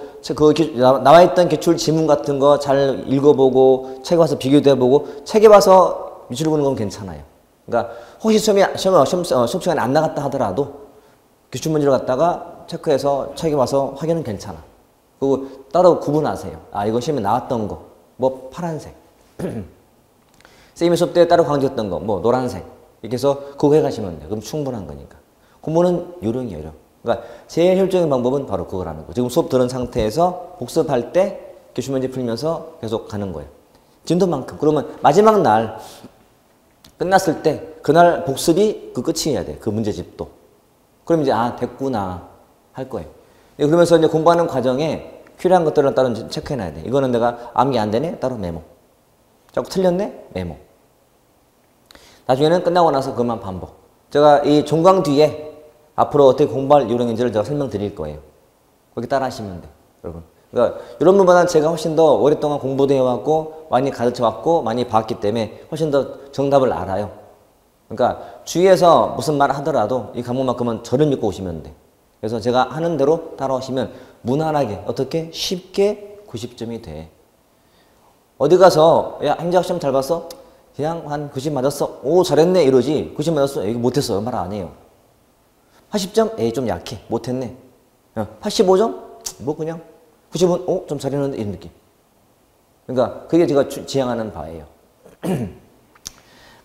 S1: 나와 있던 기출 지문 같은 거 잘 읽어보고 책에 와서 비교도 해보고 책에 와서 미술 보는 건 괜찮아요. 그러니까 혹시 시험 시간에 안 나갔다 하더라도 기출 문제를 갖다가 체크해서 책에 와서 확인은 괜찮아. 그리고 따로 구분하세요. 아, 이거 시험에 나왔던 거, 뭐 파란색. 쌤이 수업 때 따로 강조했던 거, 뭐 노란색. 이렇게 해서 그거 해가시면 돼요. 그럼 충분한 거니까. 공부는 요령이에요, 요령. 그러니까 제일 효율적인 방법은 바로 그거라는 거예요. 지금 수업 들은 상태에서 복습할 때 교시 문제 풀면서 계속 가는 거예요. 진도만큼. 그러면 마지막 날 끝났을 때 그날 복습이 그 끝이어야 돼. 그 문제집도. 그럼 이제 아 됐구나 할 거예요. 그러면서 이제 공부하는 과정에 필요한 것들은 따로 체크해놔야 돼. 이거는 내가 암기 안 되네? 따로 메모. 자꾸 틀렸네? 메모. 나중에는 끝나고 나서 그만 반복. 제가 이 종강 뒤에 앞으로 어떻게 공부할 요령인지를 제가 설명드릴 거예요. 거기 따라 하시면 돼, 여러분. 그러니까 이런 분보다는 제가 훨씬 더 오랫동안 공부도 해왔고 많이 가르쳐왔고 많이 봤기 때문에 훨씬 더 정답을 알아요. 그러니까 주위에서 무슨 말 하더라도 이 과목만큼은 저를 믿고 오시면 돼. 그래서 제가 하는 대로 따라오시면 무난하게 어떻게 쉽게 90점이 돼. 어디 가서 야 행정학 시험 잘 봤어? 그냥 한 90 맞았어. 오 잘했네 이러지. 90 맞았어. 이거 못했어. 말 안 해요. 80점? 에이 좀 약해. 못했네. 85점? 뭐 그냥 90은 오 좀 잘했는데 이런 느낌. 그러니까 그게 제가 지향하는 바예요.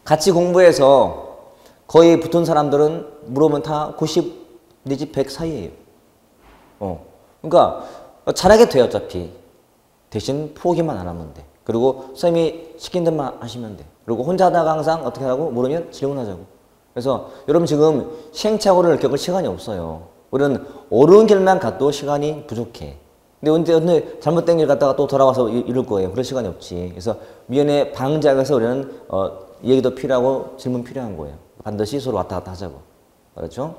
S1: 같이 공부해서 거의 붙은 사람들은 물어보면 다 90 내지 100 사이예요. 그러니까 잘하게 돼요 어차피. 대신 포기만 안 하면 돼. 그리고 선생님이 시킨 대로만 하시면 돼. 그리고 혼자 하다가 항상 어떻게 하고 모르면 질문하자고. 그래서 여러분 지금 시행착오를 겪을 시간이 없어요. 우리는 옳은 길만 가도 시간이 부족해. 근데 언제 잘못된 길 갔다가 또 돌아와서 이럴 거예요. 그럴 시간이 없지. 그래서 미연에 방지하기 위해서 우리는 얘기도 필요하고 질문 필요한 거예요. 반드시 서로 왔다 갔다 하자고. 그렇죠?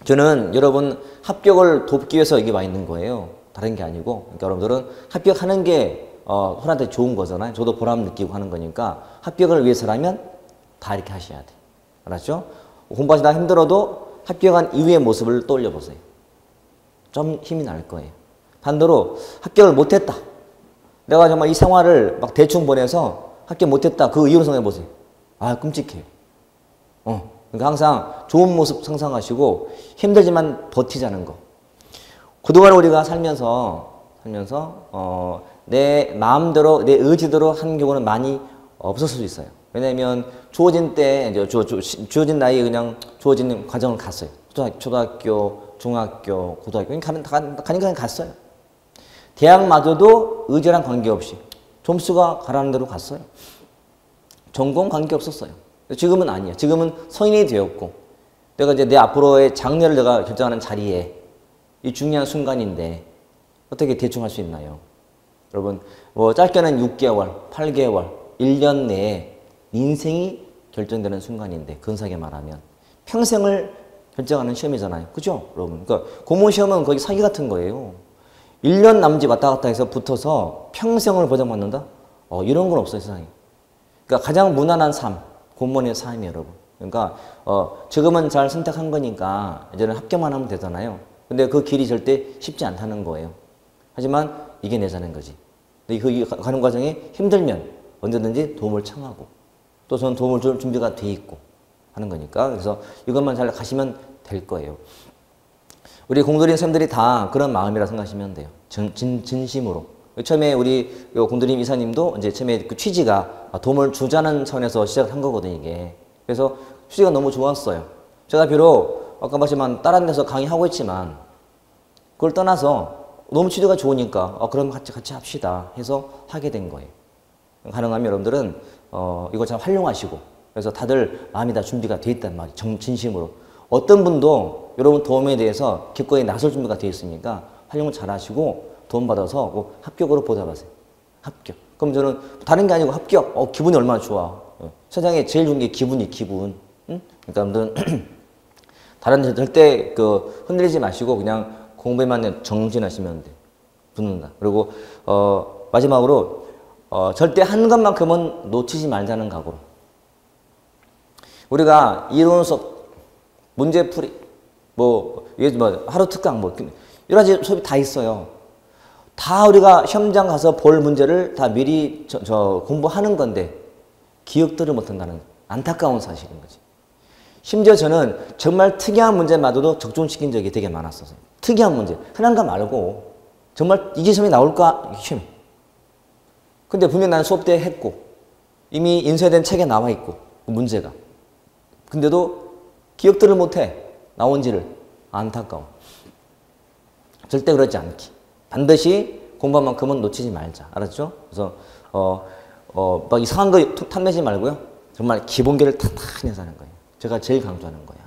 S1: 저는 여러분 합격을 돕기 위해서 이게 와 있는 거예요. 다른 게 아니고. 그러니까 여러분들은 합격하는 게 혼한테 좋은 거잖아요. 저도 보람 느끼고 하는 거니까 합격을 위해서라면 다 이렇게 하셔야 돼. 알았죠? 공부하시다 힘들어도 합격한 이후의 모습을 떠올려 보세요. 좀 힘이 날 거예요. 반대로 합격을 못했다. 내가 정말 이 생활을 막 대충 보내서 합격 못했다. 그 이유를 생각해 보세요. 아 끔찍해요. 그러니까 항상 좋은 모습 상상하시고 힘들지만 버티자는 거. 그동안 우리가 살면서 내 마음대로 내 의지대로 한 경우는 많이 없었을 수 있어요. 왜냐면 주어진 때 이제 주어진 나이에 그냥 주어진 과정을 갔어요. 초등학교, 중학교, 고등학교 가니까 그냥 갔어요. 대학마저도 의지랑 관계없이 점수가 가라는 대로 갔어요. 전공 관계없었어요. 지금은 아니에요. 지금은 성인이 되었고 내가 이제 내 앞으로의 장래를 내가 결정하는 자리에 이 중요한 순간인데 어떻게 대충 할 수 있나요? 여러분 뭐 짧게는 6개월, 8개월, 1년 내에 인생이 결정되는 순간인데 근사하게 말하면 평생을 결정하는 시험이잖아요. 그죠? 여러분. 그러니까 공무원 시험은 거의 사기 같은 거예요. 1년 남짓 왔다 갔다 해서 붙어서 평생을 보장받는다? 이런 건 없어요, 세상에. 그러니까 가장 무난한 삶, 공무원의 삶이에요, 여러분. 그러니까 지금은 잘 선택한 거니까 이제는 합격만 하면 되잖아요. 근데 그 길이 절대 쉽지 않다는 거예요. 하지만 이겨내자는 거지. 근데 그 가는 과정에 힘들면 언제든지 도움을 청하고 또 저는 도움을 줄 준비가 돼 있고 하는 거니까 그래서 이것만 잘 가시면 될 거예요. 우리 공들인 선생님들이 다 그런 마음이라 생각하시면 돼요. 진심으로. 처음에 우리 공들인 이사님도 이제 처음에 그 취지가 도움을 주자는 차원에서 시작한 거거든요, 이게. 그래서 취지가 너무 좋았어요. 제가 비록 아까 말했지만 다른 데서 강의하고 있지만 그걸 떠나서 너무 취지가 좋으니까 그럼 같이 합시다 해서 하게 된 거예요. 가능하면 여러분들은 이거 잘 활용하시고 그래서 다들 마음이 다 준비가 돼 있단 말이에요. 진심으로. 어떤 분도 여러분 도움에 대해서 기꺼이 나설 준비가 되어 있으니까 활용을 잘 하시고 도움받아서 꼭 합격으로 보답하세요. 합격. 그럼 저는 다른 게 아니고 합격. 기분이 얼마나 좋아. 세상에 제일 좋은 게 기분이 기분. 응? 그러니까 여러분들은 다른 데 절대 흔들리지 마시고 그냥 공부에만 정진하시면 돼. 붙는다. 그리고 마지막으로 절대 한 것만큼은 놓치지 말자는 각오로. 우리가 이론 수업, 문제풀이, 하루 특강, 여러 가지 수업이 다 있어요. 다 우리가 시험장 가서 볼 문제를 다 미리 공부하는 건데 기억들을 못한다는 안타까운 사실인 거지. 심지어 저는 정말 특이한 문제마저도 적중시킨 적이 되게 많았어요. 특이한 문제. 흔한 거 말고 정말 이게 시험에 나올까? 시험에. 근데 분명 나는 수업 때 했고 이미 인쇄된 책에 나와 있고 문제가. 근데도 기억들을 못해. 나온지를. 안타까워. 절대 그러지 않기. 반드시 공부한 만큼은 놓치지 말자. 알았죠? 그래서 막 이상한 거 탐내지 말고요. 정말 기본기를 탄탄히 해서 하는 거예요. 제가 제일 강조하는 거야.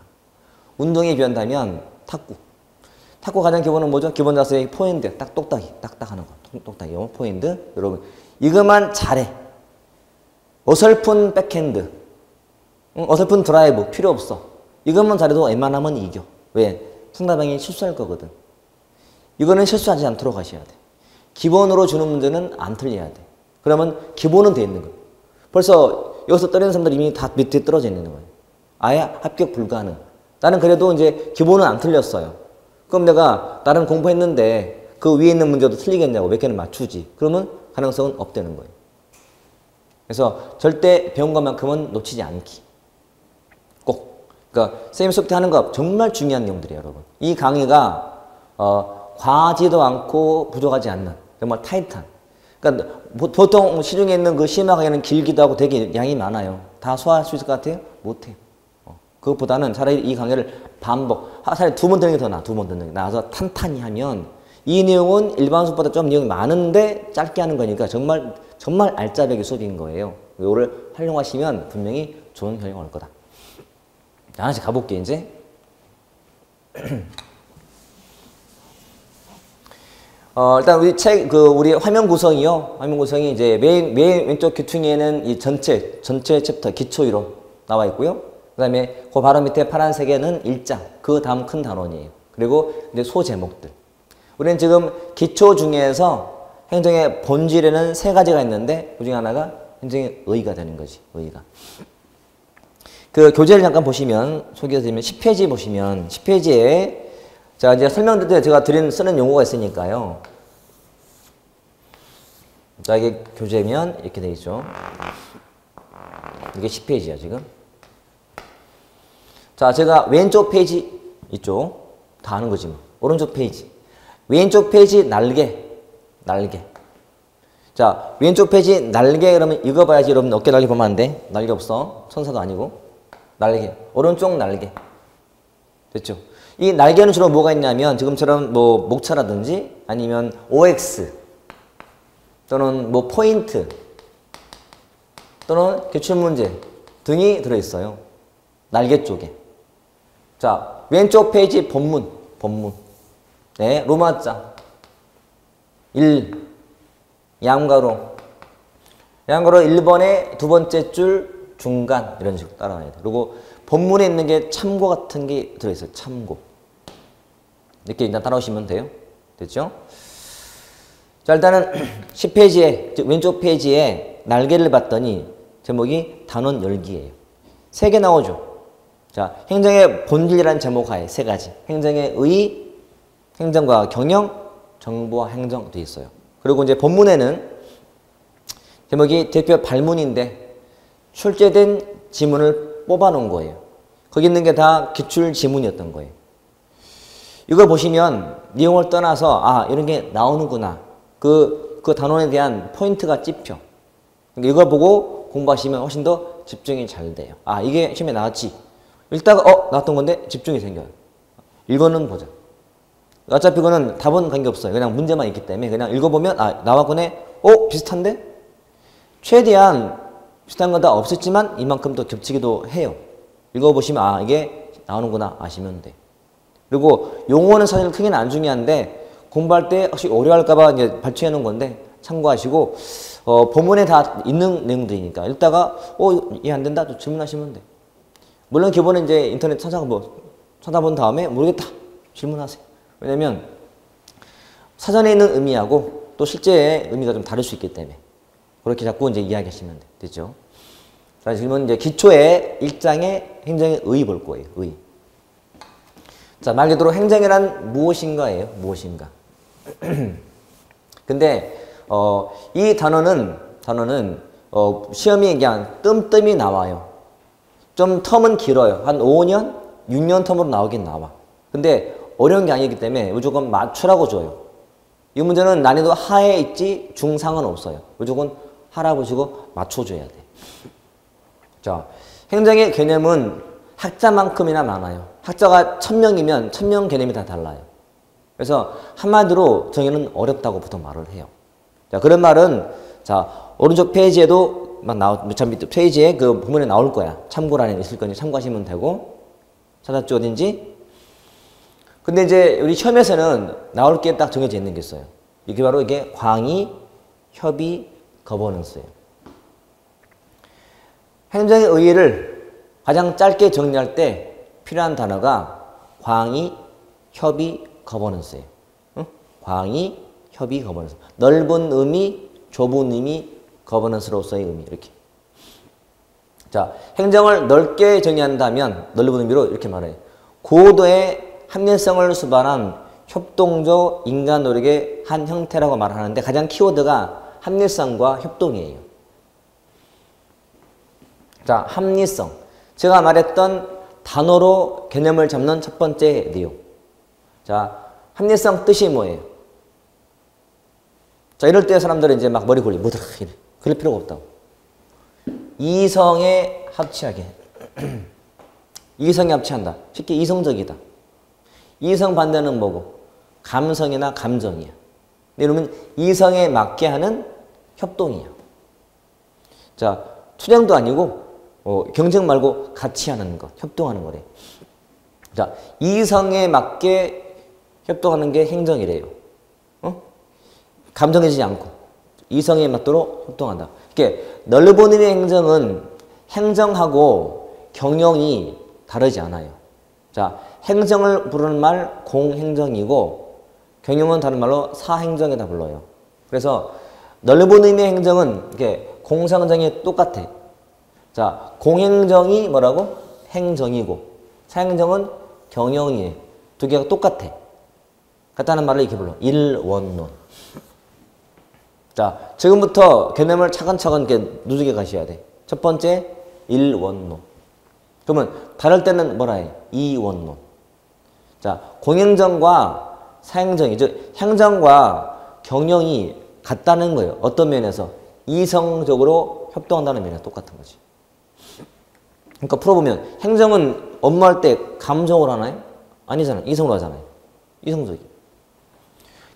S1: 운동에 비한다면 탁구. 탁구 가장 기본은 뭐죠? 기본 자세의 포핸드. 딱 똑딱이. 딱딱 하는 거. 똑딱이. 포핸드. 여러분 이것만 잘해. 어설픈 백핸드. 어설픈 드라이브 필요 없어. 이것만 잘해도 웬만하면 이겨. 왜? 상대방이 실수할 거거든. 이거는 실수하지 않도록 하셔야 돼. 기본으로 주는 문제는 안 틀려야 돼. 그러면 기본은 돼 있는 거예요. 벌써 여기서 떨어지는 사람들이 이미 다 밑에 떨어져 있는 거예요. 아예 합격 불가능. 나는 그래도 이제 기본은 안 틀렸어요. 그럼 내가 나름 공부했는데 그 위에 있는 문제도 틀리겠냐고 몇 개는 맞추지. 그러면 가능성은 없다는 거예요. 그래서 절대 배운 것만큼은 놓치지 않기. 꼭. 그러니까 선생님 수업 때 하는 거 정말 중요한 내용들이에요, 여러분. 이 강의가 과하지도 않고 부족하지 않는 정말 타이트한. 그러니까 보통 시중에 있는 그 심화 강의는 길기도 하고 되게 양이 많아요. 다 소화할 수 있을 것 같아요? 못해요. 그것보다는 차라리 이 강의를 반복, 차라리 2번 듣는 게 더 나아. 2번 듣는 게 나아서 탄탄히 하면 이 내용은 일반 수업보다 좀 내용이 많은데 짧게 하는 거니까 정말 알짜배기 수업인 거예요. 이거를 활용하시면 분명히 좋은 결과가 올 거다. 자, 하나씩 가볼게 이제. 일단 우리 우리 화면 구성이요. 화면 구성이 이제 맨 왼쪽 귀퉁이에는 이 전체 챕터 기초 이론 나와 있고요. 그 다음에 그 바로 밑에 파란색에는 1장, 그 다음 큰 단원이에요. 그리고 이제 소제목들. 우리는 지금 기초 중에서 행정의 본질에는 3가지가 있는데 그 중에 하나가 행정의 의의가 되는 거지. 의의가. 그 교재를 잠깐 보시면 소개해드리면 10페이지 보시면 10페이지에 자 이제 설명드릴 때 제가 쓰는 용어가 있으니까요. 자 이게 교재면 이렇게 돼 있죠. 이게 10페이지야 지금. 자 제가 왼쪽 페이지 이쪽 다 아는 거지 뭐. 오른쪽 페이지. 왼쪽 페이지 날개. 자 왼쪽 페이지 날개 그러면 읽어봐야지. 여러분 어깨 날개 보면 안 돼. 날개 없어. 천사도 아니고. 날개. 오른쪽 날개. 됐죠? 이 날개는 주로 뭐가 있냐면 지금처럼 뭐 목차라든지 아니면 OX 또는 뭐 포인트 또는 기출문제 등이 들어있어요. 날개 쪽에. 자 왼쪽 페이지 본문. 네, 로마자 1 양가로 1번의 두 번째 줄 중간 이런 식으로 따라와야 돼. 그리고 본문에 있는 게 참고 같은 게 들어있어요. 참고. 이렇게 일단 따라오시면 돼요. 됐죠? 자 일단은 10페이지에 즉 왼쪽 페이지에 날개를 봤더니 제목이 단원 열기예요. 3개 나오죠. 자 행정의 본질이라는 제목 하에 3가지. 행정의 의, 행정과 경영, 정보와 행정 되어 있어요. 그리고 이제 본문에는 제목이 대표 발문인데 출제된 지문을 뽑아놓은 거예요. 거기 있는 게 다 기출 지문이었던 거예요. 이걸 보시면 내용을 떠나서 아 이런 게 나오는구나. 그 단원에 대한 포인트가 찝혀. 그러니까 이걸 보고 공부하시면 훨씬 더 집중이 잘 돼요. 아 이게 시험에 나왔지. 읽다가 나왔던 건데 집중이 생겨요. 이거는 보자. 어차피 이거는 답은 관계없어요. 그냥 문제만 있기 때문에 그냥 읽어보면 아 나왔거네. 비슷한데? 최대한 비슷한 건 다 없었지만 이만큼 더 겹치기도 해요. 읽어보시면 아 이게 나오는구나 아시면 돼. 그리고 용어는 사실 크게는 안 중요한데 공부할 때 혹시 오류할까봐 이제 발췌해 놓은 건데 참고하시고 본문에 다 있는 내용들이니까 읽다가 이해 안 된다 또 질문하시면 돼. 물론 기본은 이제 인터넷 찾아본 다음에 모르겠다 질문하세요. 왜냐면 사전에 있는 의미하고 또 실제의 의미가 좀 다를 수 있기 때문에 그렇게 자꾸 이제 이야기하시면 돼. 됐죠? 자, 지금은 이제 기초의 1장의 행정의 의 볼 거예요. 의. 자, 말 그대로 행정이란 무엇인가예요. 무엇인가. 근데 이 단어는 시험이 그냥 뜸뜸이 나와요. 좀 텀은 길어요. 한 5년, 6년 텀으로 나오긴 나와. 근데 어려운 게 아니기 때문에 무조건 맞추라고 줘요. 이 문제는 난이도 하에 있지 중상은 없어요. 무조건 하라고 주고 맞춰줘야 돼. 자, 행정의 개념은 학자만큼이나 많아요. 학자가 1000명이면 1000명 개념이 다 달라요. 그래서 한마디로 정의는 어렵다고 보통 말을 해요. 자, 그런 말은 자, 오른쪽 페이지에도 페이지에 그 부문에 나올 거야. 참고란에 있을 거니 참고하시면 되고. 찾았죠, 어딘지? 근데 이제 우리 시험에서는 나올 게 딱 정해져 있는 게 있어요. 이게 바로 이게 광의, 협의, 거버넌스예요. 행정의 의의를 가장 짧게 정리할 때 필요한 단어가 광의, 협의, 거버넌스예요. 응? 광의, 협의, 거버넌스. 넓은 의미, 좁은 의미, 거버넌스로서의 의미 이렇게. 자, 행정을 넓게 정의한다면 넓은 의미로 이렇게 말해요. 고도의 합리성을 수반한 협동적 인간 노력의 한 형태라고 말하는데 가장 키워드가 합리성과 협동이에요. 자, 합리성. 제가 말했던 단어로 개념을 잡는 첫 번째 내용. 자, 합리성 뜻이 뭐예요? 자, 이럴 때 사람들은 이제 막 머리 굴리, 뭐더라, 이래. 그럴 필요가 없다고. 이성에 합치하게. 이성에 합치한다. 쉽게 이성적이다. 이성 반대는 뭐고? 감성이나 감정이야. 이러면 이성에 맞게 하는 협동이야. 자, 투쟁도 아니고 경쟁 말고 같이 하는 것, 협동하는 거래. 자, 이성에 맞게 협동하는 게 행정이래요. 감정해지지 않고 이성에 맞도록 협동한다. 이게 넓은 의미의 행정은 행정하고 경영이 다르지 않아요. 자, 행정을 부르는 말 공행정이고 경영은 다른 말로 사행정이다 불러요. 그래서 넓은 의미의 행정은 이게 공사행정이 똑같아. 자, 공행정이 뭐라고? 행정이고 사행정은 경영이에요. 두 개가 똑같아. 같다는 말을 이렇게 불러. 일원론. 자, 지금부터 개념을 차근차근 이렇게 누적해 가셔야 돼. 첫 번째, 일원론. 그러면 다를 때는 뭐라 해? 이원론. 자, 공행정과 사행정이, 즉 행정과 경영이 같다는 거예요. 어떤 면에서? 이성적으로 협동한다는 면에 똑같은 거지. 그러니까 풀어보면 행정은 업무할 때 감정으로 하나요? 아니잖아요. 이성으로 하잖아요. 이성적이.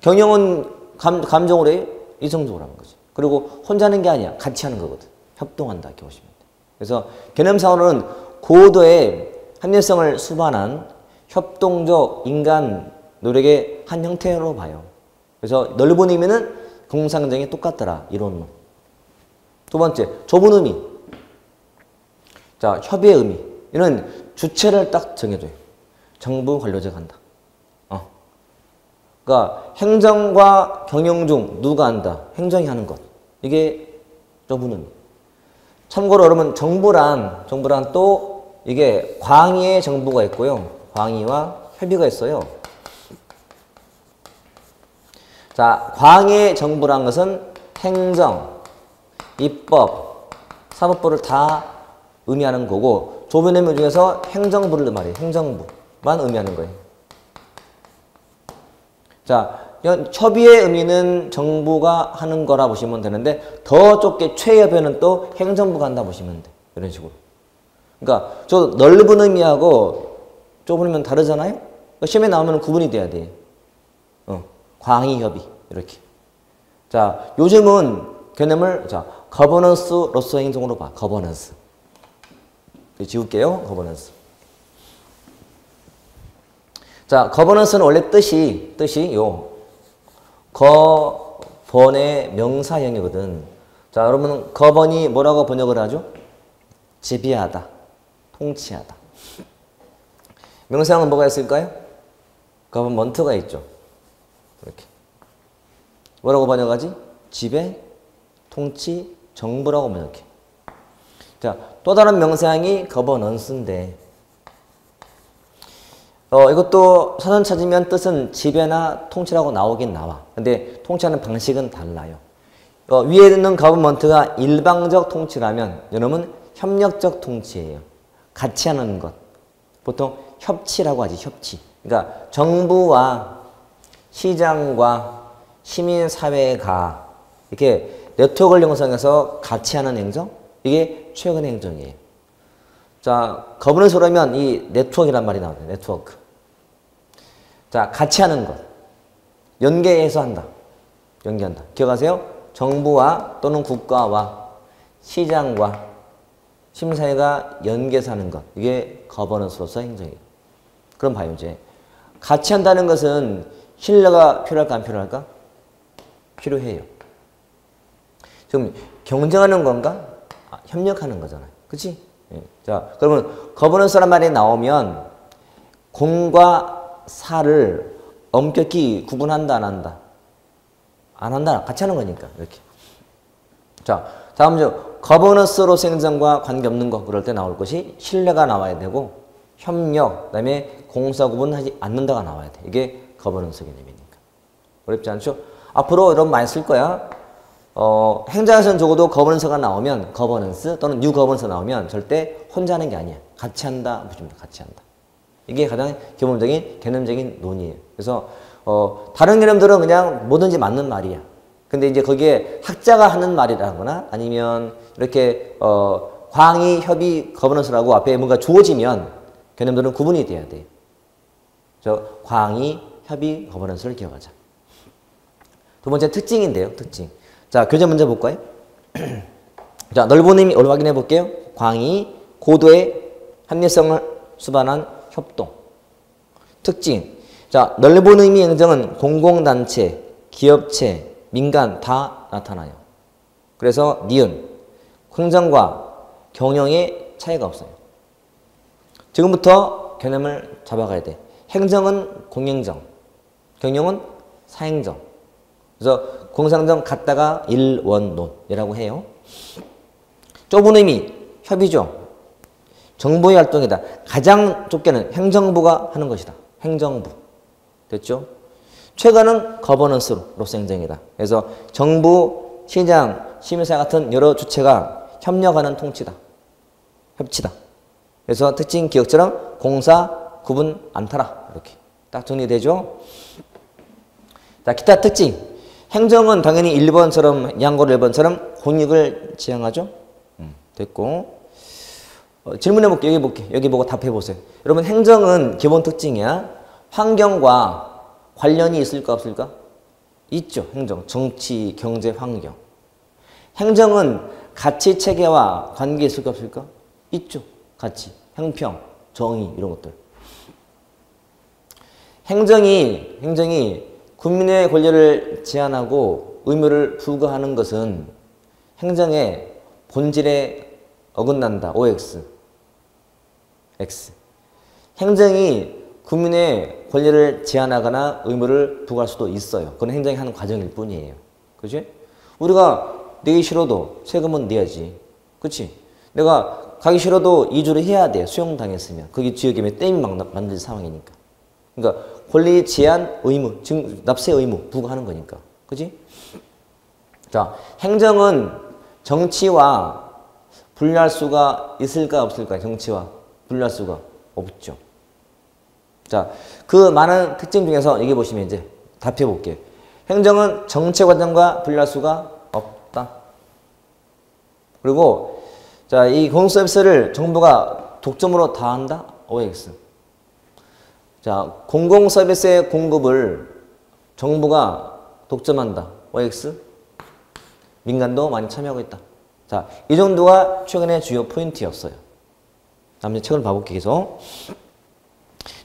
S1: 경영은 감정으로 해요? 이성적으로 하는 거지. 그리고 혼자 하는 게 아니야. 같이 하는 거거든. 협동한다. 이렇게 보시면 돼. 그래서 개념상으로는 고도의 합리성을 수반한 협동적 인간 노력의 한 형태로 봐요. 그래서 넓은 의미는 공상정이 똑같더라. 이론론. 두 번째, 좁은 의미. 자, 협의의 의미. 이는 주체를 딱 정해줘요. 정부 관료제가 한다. 그러니까 행정과 경영 중 누가 한다? 행정이 하는 것. 이게 좁은 의미. 참고로 여러분 정부란 또 이게 광의의 정부가 있고요. 광의와 협의가 있어요. 자, 광의의 정부란 것은 행정, 입법, 사법부를 다 의미하는 거고 좁은 의미 중에서 행정부를 말해요. 행정부만 의미하는 거예요. 자, 협의의 의미는 정부가 하는 거라 보시면 되는데 더 좁게 최협의는 또 행정부가 한다 보시면 돼. 이런 식으로. 그러니까 저 넓은 의미하고 좁은 의미는 다르잖아요. 그러니까 시험에 나오면 구분이 돼야 돼. 광의 협의 이렇게. 자, 요즘은 개념을 자 거버넌스로서의 행정으로 봐. 거버넌스. 지울게요. 거버넌스. 자, 거버넌스는 원래 뜻이 요 거번의 명사형이거든. 자, 여러분 거번이 뭐라고 번역을 하죠? 지배하다, 통치하다. 명사형은 뭐가 있을까요? 거버먼트가 있죠. 이렇게. 뭐라고 번역하지? 지배, 통치, 정부라고 번역해. 자, 또 다른 명사형이 거버넌스인데 이것도 사전 찾으면 뜻은 지배나 통치라고 나오긴 나와. 근데 통치하는 방식은 달라요. 위에 있는 거버먼트가 일방적 통치라면 이놈은 협력적 통치예요. 같이 하는 것. 보통 협치라고 하지, 협치. 그러니까 정부와 시장과 시민사회가 이렇게 네트워크를 형성해서 같이 하는 행정? 이게 최근 행정이에요. 자, 거버넌스라면 이 네트워크란 말이 나오네. 네트워크. 자, 같이 하는 것. 연계해서 한다. 연계한다. 기억하세요? 정부와 또는 국가와 시장과 심사위가 연계해서 하는 것. 이게 거버넌스로서 행정이에요. 그럼 봐요, 이제. 같이 한다는 것은 신뢰가 필요할까, 안 필요할까? 필요해요. 지금 경쟁하는 건가? 협력하는 거잖아요. 그치? 예. 자, 그러면 거버넌스란 말이 나오면 공과 사를 엄격히 구분한다, 안 한다? 안 한다. 같이 하는 거니까. 이렇게. 자, 다음 중 거버넌스로서 행정과 관계없는 거 그럴 때 나올 것이 신뢰가 나와야 되고 협력, 그 다음에 공사 구분하지 않는다가 나와야 돼. 이게 거버넌스 개념이니까. 어렵지 않죠? 앞으로 여러분 많이 쓸 거야. 행정에서는 적어도 거버넌스가 나오면 거버넌스 또는 뉴 거버넌스 나오면 절대 혼자 하는 게 아니야. 같이 한다. 보시면 같이 한다. 이게 가장 기본적인 개념적인 논의예요. 그래서 다른 개념들은 그냥 뭐든지 맞는 말이야. 근데 이제 거기에 학자가 하는 말이라거나 아니면 이렇게 광의, 협의, 거버넌스라고 앞에 뭔가 주어지면 개념들은 구분이 돼야 돼요. 광의, 협의, 거버넌스를 기억하자. 두 번째 특징인데요. 특징. 자, 교재 문제 볼까요? 자, 넓은 의미 확인해 볼게요. 광의, 고도의 합리성을 수반한 협동. 특징. 자, 넓은 의미 행정은 공공단체, 기업체, 민간 다 나타나요. 그래서 니은, 행정과 경영의 차이가 없어요. 지금부터 개념을 잡아가야 돼. 행정은 공행정, 경영은 사행정. 그래서 공사행정 갖다가 일원론이라고 해요. 좁은 의미, 협의죠. 정부의 활동이다. 가장 좁게는 행정부가 하는 것이다. 행정부. 됐죠? 최근은 거버넌스로서 행정이다. 그래서 정부, 시장, 시민사회 같은 여러 주체가 협력하는 통치다. 협치다. 그래서 특징 기억처럼 공사, 구분, 안타라. 이렇게 딱 정리되죠? 자, 기타 특징. 행정은 당연히 1번처럼, 양고로 1번처럼 공익을 지향하죠? 됐고. 질문해 볼게요. 여기 볼게요. 여기 보고 답해 보세요. 여러분, 행정은 기본 특징이야. 환경과 관련이 있을까 없을까? 있죠. 행정. 정치, 경제, 환경. 행정은 가치 체계와 관계 있을까 없을까? 있죠. 가치, 형평, 정의 이런 것들. 행정이 국민의 권리를 제한하고 의무를 부과하는 것은 행정의 본질에 어긋난다. OX. X. 행정이 국민의 권리를 제한하거나 의무를 부과할 수도 있어요. 그건 행정이 하는 과정일 뿐이에요. 그치? 우리가 내기 싫어도 세금은 내야지. 그치? 내가 가기 싫어도 이주를 해야 돼. 수용당했으면. 거기 지역에 댐이 막 만들 상황이니까. 그러니까 권리 제한 의무, 납세 의무 부과하는 거니까. 그치? 자, 행정은 정치와 분리할 수가 있을까 없을까? 정치와 분리할 수가 없죠. 자, 그 많은 특징 중에서 여기 보시면 이제 답해 볼게요. 행정은 정책 과정과 분리할 수가 없다. 그리고 자, 이 공공 서비스를 정부가 독점으로 다 한다. OX. 자, 공공 서비스의 공급을 정부가 독점한다. OX. 민간도 많이 참여하고 있다. 자, 이 정도가 최근의 주요 포인트였어요. 다음 책을 봐볼게요. 계속.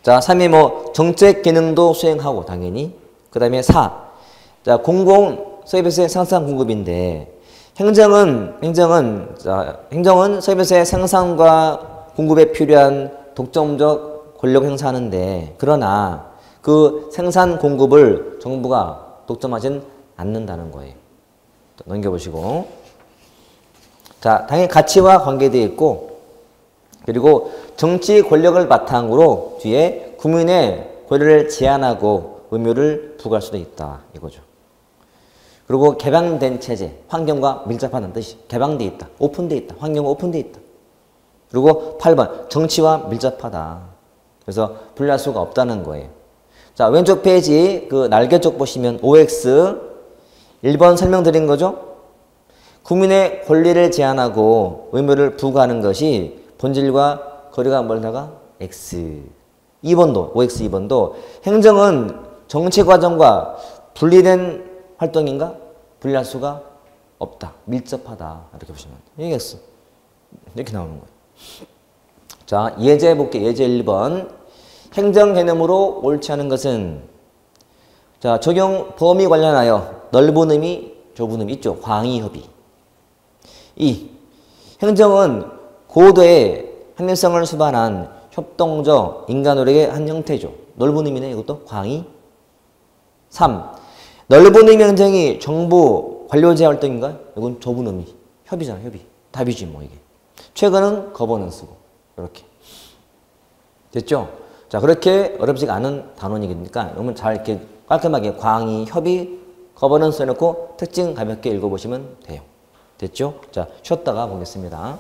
S1: 자, 3위 뭐 정책 기능도 수행하고 당연히. 그 다음에 4. 자, 공공 서비스의 생산 공급인데 행정은 서비스의 생산과 공급에 필요한 독점적 권력 행사하는데 그러나 그 생산 공급을 정부가 독점하진 않는다는 거예요. 넘겨보시고. 자, 당연히 가치와 관계되어 있고 그리고 정치 권력을 바탕으로 뒤에 국민의 권리를 제한하고 의무를 부과할 수도 있다. 이거죠. 그리고 개방된 체제, 환경과 밀접하다는 뜻이 개방되어 있다. 오픈되어 있다. 환경과 오픈되어 있다. 그리고 8번 정치와 밀접하다. 그래서 분리할 수가 없다는 거예요. 자, 왼쪽 페이지 그 날개 쪽 보시면 OX 1번 설명드린 거죠. 국민의 권리를 제한하고 의무를 부과하는 것이 본질과 거리가 멀다가 X. 2번도, OX 2번도 행정은 정체 과정과 분리된 활동인가? 분리할 수가 없다. 밀접하다. 이렇게 보시면 돼요. 얘기했어. 이렇게 나오는 거예요. 자, 예제 볼게요. 예제 1번. 행정 개념으로 옳지 않은 것은 자, 적용 범위 관련하여 넓은 의미, 좁은 의미 있죠. 광의협의. 2. 행정은 고도의 합리성을 수반한 협동적 인간 노력의 한 형태죠. 넓은 의미네. 이것도 광의. 3. 넓은 의미 행정이 정부 관료제 활동인가요? 이건 좁은 의미. 협의잖아, 협의. 답이지 뭐 이게. 최근은 거버넌스고. 이렇게. 됐죠? 자, 그렇게 어렵지가 않은 단원이니까 여러분 잘 이렇게 깔끔하게 광의, 협의, 거버넌스 해놓고 특징 가볍게 읽어보시면 돼요. 됐죠? 자, 쉬었다가 보겠습니다.